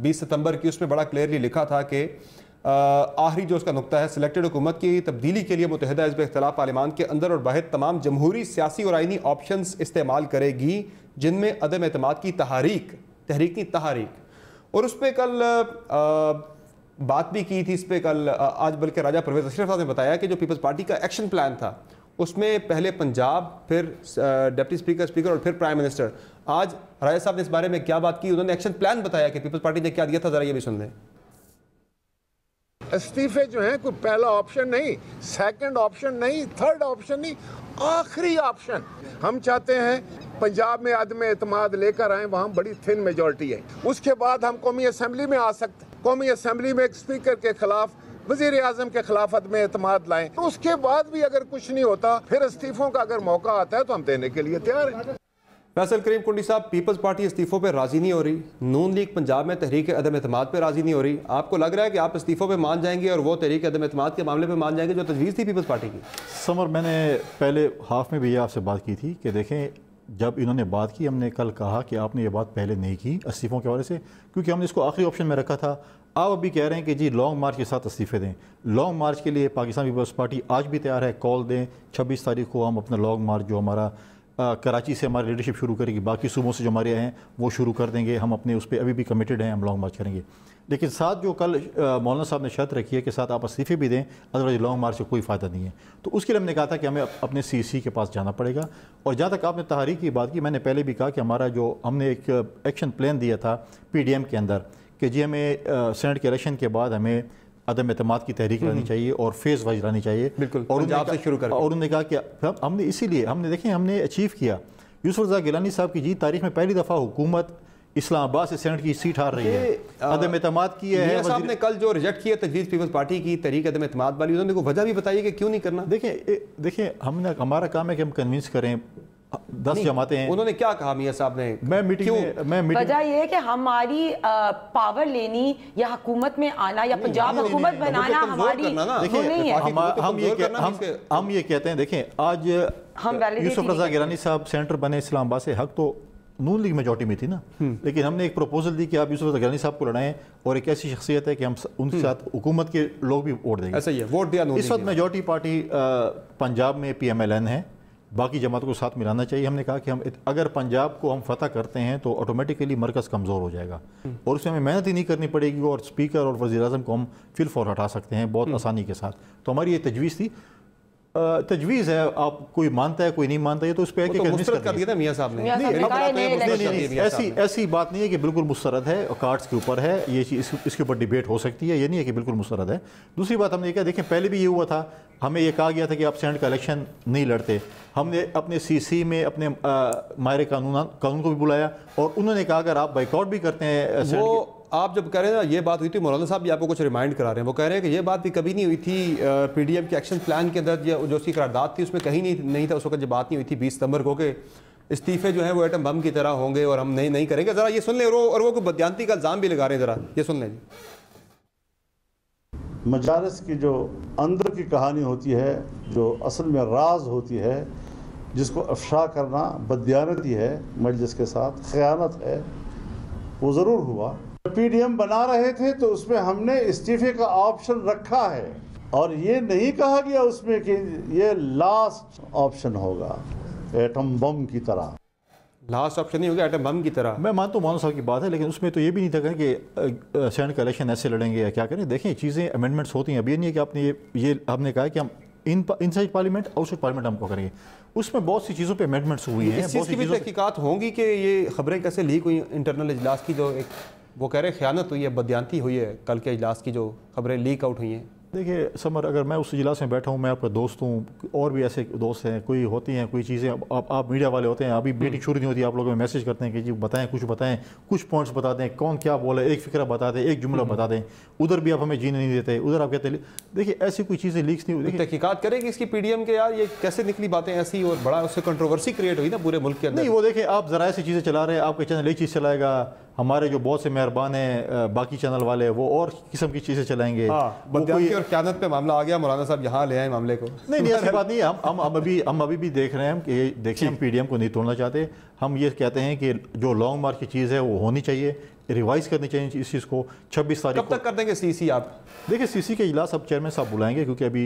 20 सितंबर की, उसमें बड़ा क्लियरली लिखा था कि आखिरी जो उसका नुकता है, सिलेक्टेड हुकूमत की तब्दीली के लिए मुत्तहिदा हिज़्ब इख्तिलाफ पार्लियामान के अंदर और बाहर तमाम जमहूरी सियासी और आइनी ऑप्शंस इस्तेमाल करेगी, जिनमें अदम एतमाद की तहरीक। और उस पर कल बात भी की थी, इस पर कल आज बल्कि राजा परवेज़ अशरफ साहब ने बताया कि जो पीपल्स पार्टी का एक्शन प्लान था उसमें पहले पंजाब, फिर डिप्टी स्पीकर और फिर प्राइम मिनिस्टर। आज राजा साहब ने इस बारे में क्या बात की, उन्होंने एक्शन प्लान बताया कि पीपल्स पार्टी ने क्या दिया था, जरा ये भी सुन लें। इस्तीफे जो हैं कोई पहला ऑप्शन नहीं, सेकंड ऑप्शन नहीं, थर्ड ऑप्शन नहीं, आखिरी ऑप्शन। हम चाहते हैं पंजाब में आदम एतमाद लेकर आए, वहाँ बड़ी थिन मेजॉरिटी है, उसके बाद हम कौमी असम्बली में आ सकते हैं। कौमी असम्बली में एक स्पीकर के खिलाफ, वजीर आजम के खिलाफ आदम एतमाद लाएं, उसके बाद भी अगर कुछ नहीं होता, फिर इस्तीफों का अगर मौका आता है तो हम देने के लिए तैयार हैं। फैसल करीम कुंडी साहब, पीपल्स पार्टी इस्तीफों पे राजी नहीं हो रही, नून लीग पंजाब में तहरीक अदम एतमाद पे राजी नहीं हो रही। आपको लग रहा है कि आप इस्तीफों पे मान जाएंगे और वो तहरीक अदम एतमाद के मामले पे मान जाएंगे जो तजवीज़ थी पीपल्स पार्टी की? समर, मैंने पहले हाफ में भी आपसे बात की थी कि देखें, जब इन्होंने बात की, हमने कल कहा कि आपने ये बात पहले नहीं की इस्तीफों के हवाले से, क्योंकि हमने इसको आखिरी ऑप्शन में रखा था। आप अभी कह रहे हैं कि जी लॉन्ग मार्च के साथ इस्तीफे दें। लॉन्ग मार्च के लिए पाकिस्तान पीपल्स पार्टी आज भी तैयार है, कॉल दें। 26 तारीख को हम अपना लॉन्ग मार्च जो हमारा कराची से हमारी लीडरशिप शुरू करेगी, बाकी सूबों से जो हमारे हैं वो शुरू कर देंगे। हम अपने उस पर अभी भी कमिटेड हैं, हम लॉन्ग मार्च करेंगे। लेकिन साथ जो कल मौलाना साहब ने शर्त रखी है कि साथ आप इस्तीफे भी दें, अदरवाइज लॉन्ग मार्च से कोई फ़ायदा नहीं है। तो उसके लिए हमने कहा था कि हमें अपने CC के पास जाना पड़ेगा। और जहाँ तक आपने तहरीक की बात की, मैंने पहले भी कहा कि हमारा जो हमने एक एक्शन प्लान दिया था PDM के अंदर कि जी हमें सेनेट के इलेक्शन के बाद हमें अदम एतमाद की तहरीक लानी चाहिए और फेज़ वाइज लानी चाहिए। बिल्कुल, और उन्होंने कहा कि हमने इसीलिए हमने अचीव किया। यूसुफ रज़ा गिलानी साहब की जी तारीख में पहली दफ़ा हुकूमत इस्लामाबाद से सेनेट की सीट हार रही है, अदम एतमाद की है। साहब ने कल जो रिजेक्ट किया तजवीज़ पीपल्स पार्टी की तहरीक अदम एतमाद वाली, उन्होंने को वजह भी बताई कि क्यों नहीं करना। देखिए हमारा काम है कि हम कन्विंस करें 10 जमातें हैं। उन्होंने क्या कहा मियां साहब ने? वजह ये है कि हमारी पावर लेनी या हुकूमत में आना या पंजाब हुकूमत बनाना हमारी नहीं है। हम ये कहते हैं, देखें आज यूसुफ रज़ा गिलानी साहब सेंटर बने इस्लामाबाद से, हक तो नून लीग मेजॉरिटी में थी ना, लेकिन हमने एक प्रपोजल दी कि आप यूसुफ रज़ा गिलानी साहब को लड़ाएं और एक ऐसी शख्सियत है कि हम उनके साथ हुकूमत के लोग भी वोट देंगे। ऐसा ही है, वोट दिया। इस वक्त मेजॉरिटी पार्टी पंजाब में PMLN है, बाकी जमातों को साथ मिलाना चाहिए। हमने कहा कि हम अगर पंजाब को हम फतह करते हैं तो ऑटोमेटिकली मरकज़ कमज़ोर हो जाएगा और उसमें हमें मेहनत ही नहीं करनी पड़ेगी और स्पीकर और वज़ीर आज़म को हम फिल फॉर हटा सकते हैं बहुत आसानी के साथ। तो हमारी ये तजवीज़ थी। तजवीज़ है, आप कोई मानता है कोई नहीं मानता है तो उस पर कर दिया था मियां साहब ने। ऐसी बात नहीं है कि बिल्कुल मुस्तरद है, कार्ड्स के ऊपर है ये चीज़, इसके ऊपर डिबेट हो सकती है, ये नहीं है कि बिल्कुल मुस्तरद है। दूसरी बात हमने कहा, देखें पहले भी ये हुआ था, हमें ये कहा गया था कि आप सेनेट का इलेक्शन नहीं लड़ते। हमने अपने CC में अपने माहिर कानून को भी बुलाया और उन्होंने कहा अगर आप बाइकआउट भी करते हैं। आप जब कह रहे हैं ना ये बात हुई थी, मौलाना साहब भी आपको कुछ रिमाइंड करा रहे हैं, वो कह रहे हैं कि ये बात भी कभी नहीं हुई थी PDM के एक्शन प्लान के अंदर, जो उसकी करारदाद थी उसमें कहीं नहीं था उस वक्त जब बात नहीं हुई थी 20 सितंबर को कि इस्तीफे जो है वो एटम बम की तरह होंगे और हम नहीं करेंगे। ज़रा ये सुन लें, और वो बदयांती का इल्ज़ाम भी लगा रहे हैं, ज़रा ये सुन लें। मजालिस की जो अंदर की कहानी होती है, जो असल में राज होती है, जिसको अफशा करना बददियानती है, मजलिस के साथ खयानत है, वो ज़रूर हुआ। पीडीएम बना रहे थे तो उसमें हमने इस्तीफे का ऑप्शन रखा है और ये नहीं कहा गया उसमें कि ये लास्ट ऑप्शन होगा एटम बम की तरह। लास्ट ऑप्शन नहीं होगा एटम बम की तरह। मैं मानता हूँ मौलाना साहब की बात है, लेकिन उसमें तो ये भी नहीं था कि सेनेट का इलेक्शन ऐसे लड़ेंगे या क्या करें। देखें चीज़ें अमेंडमेंट्स होती हैं। अब ये नहीं है कि आपने ये आपने कहा कि हम इनसाइड पार्लियामेंट आउटसाइड पार्लियामेंट हमको करेंगे, उसमें बहुत सी चीज़ों पे अमेंडमेंट्स हुई हैं। इस चीज़ की भी तहकीकात होंगी कि ये खबरें कैसे लीक हुई इंटरनल इजलास की, जो एक वो कह रहे खयानत हुई है, बददियानती हुई है कल के इजलास की, जो खबरें लीक आउट हुई हैं। देखिए समर, अगर मैं उस इजलास में बैठा हूँ, मैं आपका दोस्त हूँ, और भी ऐसे दोस्त हैं, कोई होती हैं कोई चीज़ें, आप मीडिया वाले होते हैं, अभी मीटिंग शुरू नहीं होती, आप लोगों में मैसेज करते हैं कि जी बताएं, कुछ पॉइंट्स बता दें, कौन क्या बोला, एक फिक्रा बता दें, एक जुमला बता दें, उधर भी आप हमें जीने नहीं देते, उधर आप कहते हैं। देखिए ऐसी कोई चीज़ें लीक्स नहीं हुई। तहकीकात करेंगे इसकी पीडीएम के, यार ये कैसे निकली बातें ऐसी, और बड़ा उससे कंट्रोवर्सी क्रिएट हुई ना पूरे मुल्क के अंदर। नहीं वो देखें, आप ज़रा ऐसी चीज़ें चला रहे हैं, आपका चैनल एक चीज़ चलाएगा, हमारे जो बहुत से मेहरबान हैं बाकी चैनल वाले, वो और किस्म की चीज़ें चलाएंगे। बददियानती और क़यादत पे मामला आ गया, मौलाना साहब यहाँ ले आए मामले को। नहीं ऐसी बात नहीं है। हम अभी भी देख रहे हैं कि देखिए हम पीडीएम को नहीं तोड़ना चाहते। हम ये कहते हैं कि जो लॉन्ग मार्च की चीज़ है वो होनी चाहिए, रिवाइज करनी चाहिए इस चीज़ को। 26 तारीख कब तक कर देंगे सीसी आप? देखिए सीसी के इजलास अब चेयरमैन साहब बुलाएंगे, क्योंकि अभी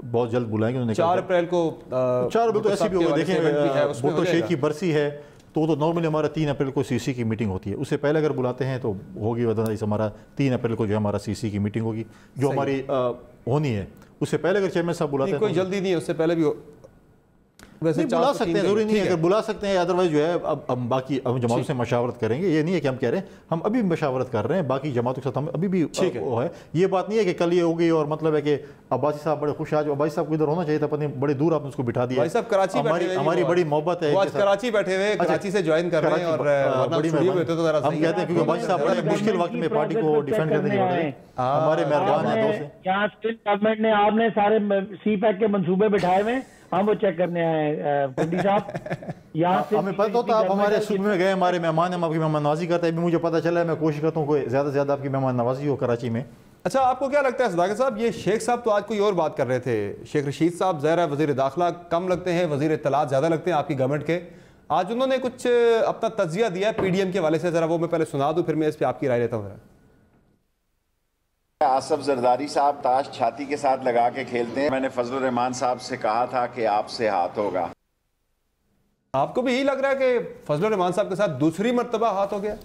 बहुत जल्द बुलाएंगे उन्होंने। 4 अप्रैल को 4 अप्रैल तो ऐसे भी होगा। देखें भुट्टो शेख की बरसी है तो नॉर्मली हमारा 3 अप्रैल को सीसी की मीटिंग होती है, उससे पहले अगर बुलाते हैं तो होगी वजह हमारा 3 अप्रैल को जो हमारा सीसी की मीटिंग होगी, जो हमारी होनी है। उससे पहले अगर चेयरमैन साहब बुलाते हैं, कोई जल्दी नहीं है, उससे पहले भी वैसे बुला सकते हैं, जरूरी नहीं है, अगर बुला सकते हैं। अदरवाइज जो है अब हम बाकी जमातों से मशावरत करेंगे। ये नहीं है कि हम कह रहे हैं, हम अभी मशावरत कर रहे हैं बाकी जमातों के साथ, हम अभी भी वो है। ये बात नहीं है कि कल ये होगी और मतलब है कि अब्बासी साहब बड़े खुश, आज अब्बासी साहब को इधर होना चाहिए था, पता नहीं बड़े दूर आपने उसको बिठा दिया। हमारी बड़ी मोहब्बत है, कराची बैठे हुए, कराची से ज्वाइन कर रहे हैं, और हम कहते हैं क्योंकि अब्बासी साहब बड़े मुश्किल वक्त में पार्टी को डिफेंड करने के लिए हमारे मेहरबान हैं दोस्त। यहाँ स्टेट गवर्नमेंट ने आपने सारे सी पैक के मंसूबे बिठाए हुए, हम वो चेक करने आए कुंडी साहब। यहाँ से हमें पता होता आप हमारे सूबे में गए, हमारे मेहमान, हम आपकी मेहमान नवाजी करते हैं। अभी मुझे पता चला है, मैं कोशिश करता हूँ कोई ज़्यादा से ज़्यादा आपकी मेहमान नवाजी हो कराची में। अच्छा, आपको क्या लगता है सदाकत साहब, ये शेख साहब तो आज कोई और बात कर रहे थे, शेख रशीद साहब ज़ाहिर वज़ीर दाखिला कम लगते हैं, वज़ीर इत्तलात ज़्यादा लगते हैं आपकी गवर्नमेंट के। आज उन्होंने कुछ अपना तज्जिया दिया है पीडीएम के हवाले से, ज़रा वो मैं पहले सुना दूँ, फिर मैं इस पर आपकी राय लेता हूँ। आसफ जरदारी साहब ताश छाती के साथ लगा के खेलते हैं। मैंने फजलुर रहमान साहब से कहा था कि आपसे हाथ होगा। आपको भी यही लग रहा है कि फजलुर रहमान साहब के साथ दूसरी मर्तबा हाथ हो गया?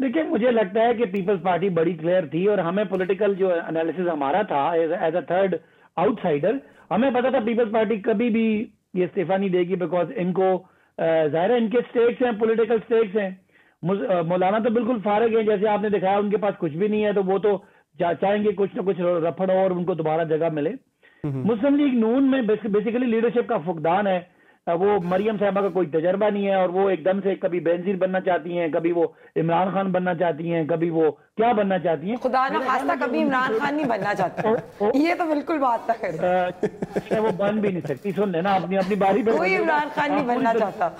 देखिए मुझे लगता है कि पीपल्स पार्टी बड़ी क्लियर थी, और हमें पॉलिटिकल जो एनालिसिस हमारा था एज अ थर्ड आउटसाइडर, हमें पता था पीपल्स पार्टी कभी भी ये इस्तीफा नहीं देगी, बिकॉज इनको जाहिर है इनके स्टेक्स हैं, पॉलिटिकल स्टेक्स हैं। मौलाना तो बिल्कुल फारिग हैं, जैसे आपने दिखाया उनके पास कुछ भी नहीं है, तो वो तो चाहेंगे कुछ ना कुछ रफड़ और उनको दोबारा जगह मिले। मुस्लिम लीग नून में बेसिकली लीडरशिप का फुकदान है। वो मरियम साहबा का कोई तजर्बा नहीं है, और वो एकदम से कभी बेनजीर बनना चाहती हैं, कभी वो इमरान खान बनना चाहती हैं, कभी वो क्या बनना चाहती हैं। खुदा ना खास्ता कभी इमरान खान नहीं बनना चाहती, ये तो बिल्कुल बात ना कर। वो बन भी नहीं सकती, सुन लेना अपनी अपनी बारी पे। कोई इमरान खान नहीं बनना चाहता,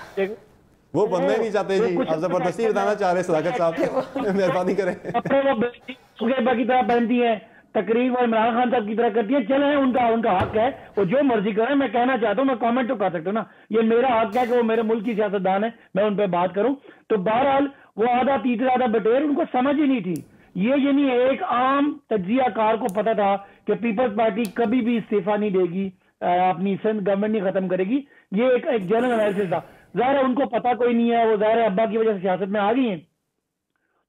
वो बनना ही नहीं चाहते जी, आप जबरदस्ती बताना चाह रहे हैं सदाकत साहब, मेहरबानी करें। की तरह पहनती है, तकरीर वो इमरान खान साहब की तरह करती है, चले उनका हक है, वो जो मर्जी करें। मैं कहना चाहता हूँ, मैं कमेंट तो कर सकता हूँ ना, ये मेरा हक है कि वो मेरे मुल्क की सियासतदान है, मैं उन पर बात करूँ। तो बहरहाल वो आधा तीसरा आधा बटेर उनको समझ ही नहीं थी। ये नहीं है, एक आम तज्जिया कार को पता था कि पीपल्स पार्टी कभी भी इस्तीफा नहीं देगी, अपनी सिंध गवर्नमेंट नहीं खत्म करेगी। ये एक जनरल एनालिसिस था। ज़ाहिर है उनको पता कोई नहीं है, वो ज़ाहिर है अब्बा की वजह से सियासत में आ गई हैं,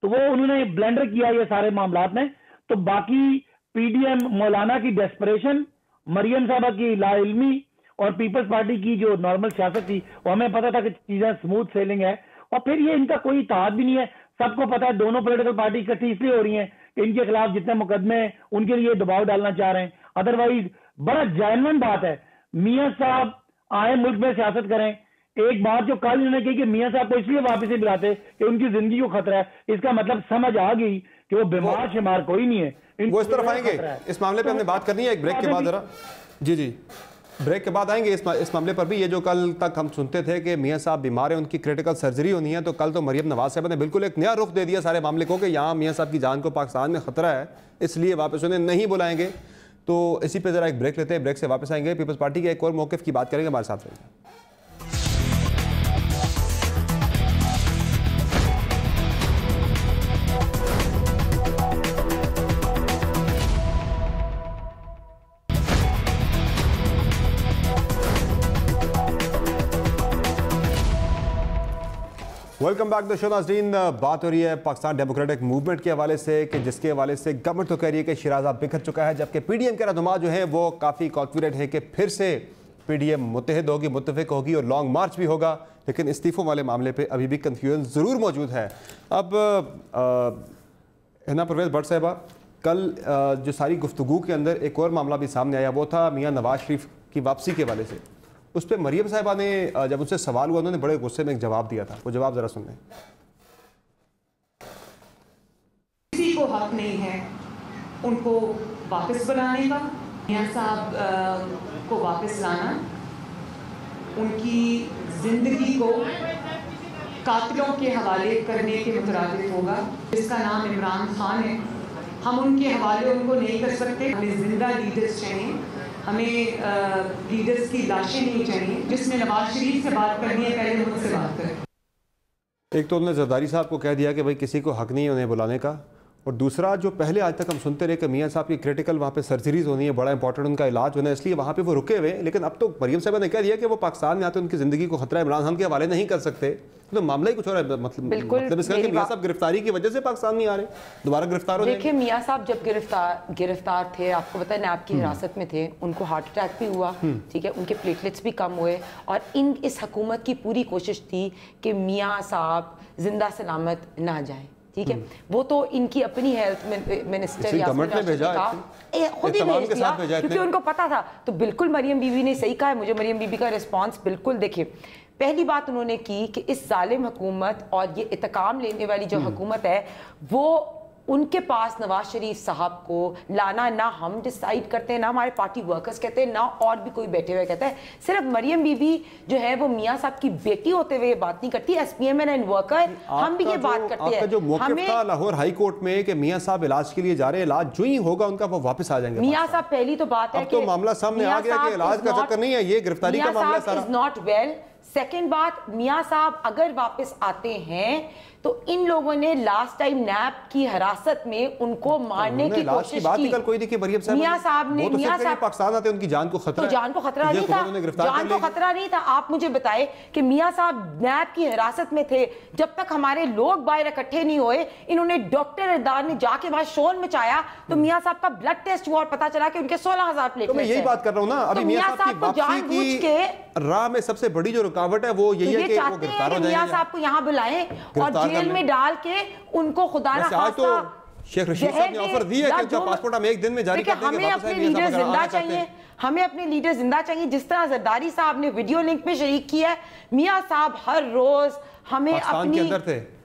तो वो उन्होंने ब्लेंडर किया ये सारे मामलात में। तो बाकी पीडीएम मौलाना की डेस्परेशन, मरियम साहबा की लाइल्मी और पीपल्स पार्टी की जो नॉर्मल सियासत थी, वो हमें पता था कि चीजें स्मूथ सेलिंग है। और फिर ये इनका कोई इत्तेहाद भी नहीं है, सबको पता है दोनों पॉलिटिकल पार्टी इकट्ठी इसलिए हो रही हैं कि इनके खिलाफ जितने मुकदमे हैं उनके लिए दबाव डालना चाह रहे हैं। अदरवाइज बड़ा जेन्युइन बात है, मियां साहब आए मुल्क में सियासत करें। एक बात जो कल इन्होंने कही कि मियां साहब को इसलिए वापस से बुलाते कि उनकी जिंदगी को खतरा है, इसका मतलब समझ आ गई कि वो बीमार शिमार कोई नहीं है। वो इस तरफ आएंगे, इस मामले पे हमने बात करनी है एक ब्रेक के बाद। जरा जी بریک کے بعد آئیں گے اس معاملے پر بھی. یہ جو کل تک ہم سنتے تھے کہ میاں صاحب بیمار ہیں, ان کی کریٹیکل سرجری ہونی ہے, تو کل تو مریم نواز صاحبہ نے بالکل ایک نیا رخ دے دیا سارے معاملے کو کہ یہاں میاں صاحب کی جان کو پاکستان میں خطرہ ہے, اس لیے واپس انہیں نہیں بلائیں گے. تو اسی پہ ذرا ایک بریک لیتے ہیں, بریک سے واپس آئیں گے, پیپلز پارٹی کے ایک اور موقف کی بات کریں گے, ہمارے ساتھ رہیں گے. ویلکم بیک دا شو. ناظرین, بات ہو رہی ہے پاکستان ڈیموکریٹک موومنٹ کے حوالے سے کہ جس کے حوالے سے گورنمنٹ تو کہہ رہی ہے کہ شیرازہ بکھر چکا ہے, جبکہ پی ڈی ایم کے رہنما جو ہیں وہ کافی کانفیڈنٹ ہے کہ پھر سے پی ڈی ایم متحد ہوگی, متفق ہوگی اور لانگ مارچ بھی ہوگا. لیکن استعفوں والے معاملے پہ ابھی بھی کنفیوژن ضرور موجود ہے. اب ہنا پرویز بٹ صاحبہ, کل جو ساری گفتگو کے اندر ایک اور معاملہ بھی سامنے آیا, وہ تھا میاں نواز شریف کی واپسی کے حوالے سے. اس پہ مریم صاحبہ نے جب ان سے سوال ہوا, انہوں نے بڑے غصے میں ایک جواب دیا تھا, وہ جواب ذرا سن لیں. کسی کو حق نہیں ہے ان کو واپس بلانے کا, میاں صاحب کو واپس لانا ان کی زندگی کو قاتلوں کے حوالے کرنے کے مترادف ہوگا. جس کا نام عمران خان ہے, ہم ان کے حوالے ان کو نہیں کر سکتے. ہمیں زندہ لیڈرز چاہیے, ہمیں لیڈرز کی لاشیں نہیں چاہیے. جس نے نواز شریف سے بات کرنی ہے پہلے مجھ سے بات کریں. ایک تو انہوں نے زرداری صاحب کو کہہ دیا کہ بھائی کسی کو حق نہیں ہے انہیں بلانے کا, اور دوسرا جو پہلے آج تک ہم سنتے رہے کہ میاں صاحب کی کریٹیکل وہاں پہ سرجریز ہونی ہے, بڑا امپورٹنٹ ان کا علاج ہونا ہے, اس لیے وہاں پہ وہ رکے ہوئے. لیکن اب تو مریم صاحبہ نے کہہ دیا کہ وہ پاکستان میں آتے ان کی زندگی کو خطرہ عمران خان کے حوالے نہیں کر سکتے. تو معاملہ ہی کچھ اور ہے. مطلب اس کا کہ میاں صاحب گرفتاری کی وجہ سے پاکستان نہیں آ رہے, دوبارہ گرفتار ہو جائیں. دیکھیں میاں صاحب جب گرفتار تھے, آپ کو پتہ ہے نیب کی حراست میں تھے, ان کو ہارٹ اٹیک بھی ہوا, ٹھیک ہے, ان کے پلیٹلیٹس بھی کم ہوئے, اور اس حکومت کی پوری کوشش تھی کہ میاں صاحب زندہ سلامت نہ جائیں, ٹھیک ہے. وہ تو ان کی اپنی ہیلتھ منسٹر گورنمنٹ نے بھیجا خود ہی بھیج دیا کیونکہ ان کو پتا تھا. تو بالکل مریم بی بی نے صحیح کہا ہے. مجھے مریم بی بی کا رسپانس بالکل, دیکھیں پہلی بات انہوں نے کی کہ اس ظالم حکومت اور یہ انتقام لینے والی جو حکومت ہے, وہ ان کے پاس نواز شریف صاحب کو لانا نہ ہم ڈیسائیڈ کرتے ہیں, نہ ہمارے پارٹی ورکرز کہتے ہیں, نہ اور بھی کوئی بیٹھے ہوئے کہتا ہے. صرف مریم بی بی جو ہے وہ میاں صاحب کی بیٹی ہوتے ہوئے یہ بات نہیں کرتی. S P M N worker ہم بھی یہ بات کرتے ہیں. آپ کا جو موقف تھا لاہور ہائی کورٹ میں کہ میاں صاحب علاج کے لیے جا رہے ہیں, علاج جو ہی ہوگا ان کا وہ واپس آ جائیں گے. میاں صاحب پہلی تو بات ہے کہ اب تو معاملہ سامنے آ گیا کہ علاج کا چکر نہیں ہے, یہ گرفتاری کا معاملہ سارا. میاں صاحب از ناٹ ویل. سیکنڈ بات, میاں صاحب اگر واپس آتے ہیں تو ان لوگوں نے لاسٹ ٹائم نیب کی حراست میں ان کو مارنے کی کوشش کی. بات ہی کل کوئی نہیں کہ مریم صاحب میاں صاحب نے پاکستان آتے ان کی جان کو خطرہ ہے. تو جان کو خطرہ نہیں تھا, جان کو خطرہ نہیں تھا. آپ مجھے بتائیں کہ میاں صاحب نیب کی حراست میں تھے, جب تک ہمارے لوگ باہر اکٹھے نہیں ہوئے, انہوں نے ڈاکٹر اردار نے جا کے وہاں شور مچایا, تو میاں صاحب کا بلڈ ٹیسٹ ہوا اور پتا چلا کہ ان کے 16,000 پلیٹلیٹس ہیں. میں یہی بات کر رہا ہوں نا, ابھی میاں صاحب کی واپسی کی راہ میں سب سے بڑی جو رکاوٹ ہے وہ یہی ہے کہ وہ گرفتار ہو جائیں. میاں صاحب کو یہاں بلائیں اور جیل میں ڈال کے ان کو خدا نہ خواستہ شیخ رشید صاحب نے آفر دی ہے کہ جو پاسپورٹ ہم ایک دن میں جاری کر دیں گے. ہمیں اپنے لیڈر زندہ چاہیے, ہمیں اپنے لیڈر زندہ چاہیے. جس طرح زرداری صاحب نے ویڈیو لنک میں شریک کیا ہے, میاں صاحب ہر روز ہمیں اپنی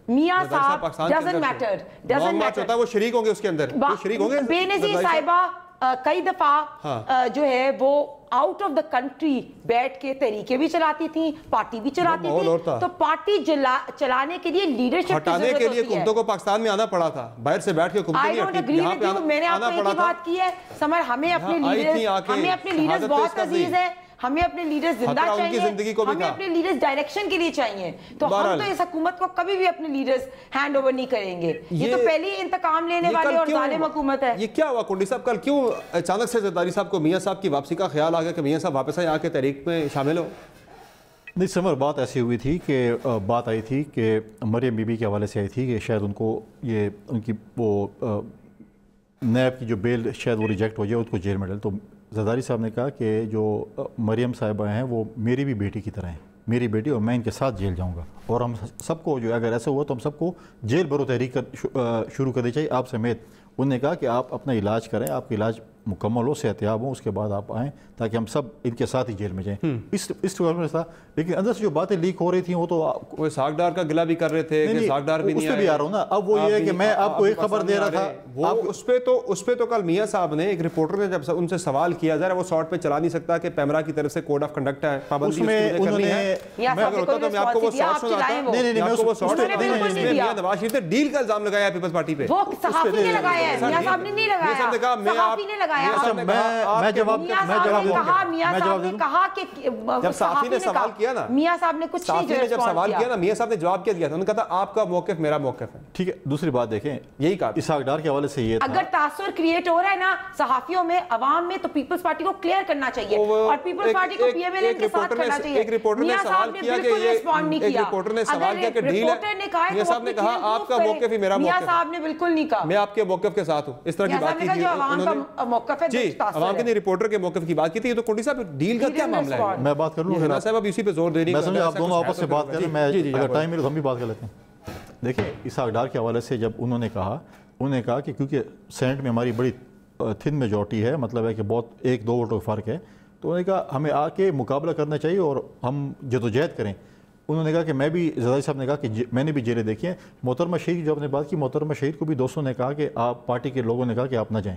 میاں صاحب ڈزنٹ میٹر, ڈزنٹ میٹر وہ شریک ہوں گے اس کے اندر, شریک ہوں گے. بے نظیر صاحبہ کئی دفعہ جو ہے وہ آؤٹ آف دا کنٹری بیٹھ کے تحریکیں بھی چلاتی تھیں, پارٹی بھی چلاتی تھی. تو پارٹی چلانے کے لیے لیڈرشپ ہٹانے کے لیے حکومتوں کو پاکستان میں آنا پڑا تھا, باہر سے بیٹھ کے میں نے آپ کو ایک ہی بات کی ہے سمر, ہمیں اپنے لیڈرز بہت عزیز ہیں, ہمیں اپنے لیڈرز زندہ چاہیے, ہمیں اپنے لیڈرز ڈائریکشن کے لیے چاہیے. تو ہم تو اس حکومت کو کبھی بھی اپنے لیڈرز ہینڈ اوور نہیں کریں گے. یہ تو پہلی انتقام لینے والی اور ظالم حکومت ہے. یہ کیا ہوا کنڈی صاحب, کل کیوں اچانک سے زرداری صاحب کو میاں صاحب کی واپسی کا خیال آ گیا کہ میاں صاحب واپس آئے, آ کے تحریک میں شامل ہو؟ نہیں سمر, بات ایسی ہوئی تھی کہ بات آئی تھی کہ مریم بی بی کے حوالے سے آئی تھی کہ شاید ان کو یہ ان کی وہ نیب کی جو بیل شاید وہ ریجیکٹ ہو جائے, ان کو جیل میں ڈال. تو زرداری صاحب نے کہا کہ جو مریم صاحبہ ہیں وہ میری بھی بیٹی کی طرح ہیں, میری بیٹی, اور میں ان کے ساتھ جیل جاؤں گا, اور ہم سب کو جو اگر ایسا ہوا تو ہم سب کو جیل برو تحریک شروع کرنی چاہیے آپ سمیت. انہوں نے کہا کہ آپ اپنا علاج کریں, آپ کا علاج मुकम्मल हो, सेहतियाब हों, उसके बाद आप आएँ ताकि हम सब इनके साथ ही जेल में जाएँ। इस में था, लेकिन अंदर से जो बातें लीक हो रही थी वो तो वो सागडार का गिला भी कर रहे थे कि सागडार भी नहीं आए। भी आ रहा हूँ ना। अब वो ये है कि मैं आपको एक खबर दे रहा था, वो उस पे तो कल मियां साहब ने, एक रिपोर्टर ने जब उनसे सवाल किया, जरा वो शॉर्ट पे चला नहीं सकता कि पैमरा की तरफ से कोड ऑफ कंडक्ट है, पाबंदी उसमें उन्होंने, मैं अगर होता तो मैं आपको वो शॉर्ट सुनाता। नहीं आपको वो शॉर्ट मियां नवाज शरीफ ने डील का इल्जाम लगाया पीपल्स पार्टी पे। वो सहाफी ने लगाया है, मियां साहब ने नहीं लगाया। सहाफी ने लगाया। मैं जवाब मियां साहब ने कहा कि जब सहाफी ने सवाल किया ना, मियां साहब ने कुछ नहीं जब सवाल किया ना, मियां साहब ने जवाब क्या दिया था, उन्होंने कहा था आपका मौक़िफ़ मेरा मौक़िफ़ है। ठीक है, दूसरी बात देखें, यही कहा इसहाक डार के हवाले से ये अगर तासुर क्रिएट हो रहा है ना सहाफियों में, अवाम में, तो पीपल्स पार्टी को क्लियर करना चाहिए और पीपल्स पार्टी को पीएमएलएन के साथ करना चाहिए। एक रिपोर्टर ने सवाल किया कि ये, एक रिपोर्टर ने सवाल किया कि डील है, मियां साहब ने कहा आपका मौक़िफ़ ही मेरा मौक़िफ़ है। मियां साहब ने बिल्कुल नहीं कहा मैं आपके मौक़िफ़ के साथ हूं, इस तरह की बात की थी उन्होंने। मौक़िफ़ है जी, अवाम के नहीं, रिपोर्टर के मौक़िफ़ की बात की थी। तो कोटी साहब डील का क्या मामला है? मैं बात कर लूं, साहब अब इसी पे जोर दे रही है। मैं समझ आप दोनों आपस में बात करें, मैं अगर टाइम मिले तो हम भी बात कर लेते हैं। देखिए, इसहाक डार के हवाले से जब उन्होंने कहा कि क्योंकि सेनेट में हमारी बड़ी थिन मेजॉरिटी है, मतलब है कि बहुत 1-2 वोटों का फ़र्क है, तो उन्होंने कहा हमें आके मुकाबला करना चाहिए और हम जदोजहद करें। उन्होंने कहा कि मैं भी, ज़रदारी साहब ने कहा कि मैंने भी जेलें देखी हैं। मोहतरमा शहीद जो आपने बात की, मोहतरमा शहीद को भी दोस्तों ने कहा कि आप, पार्टी के लोगों ने कहा कि आप ना जाएं।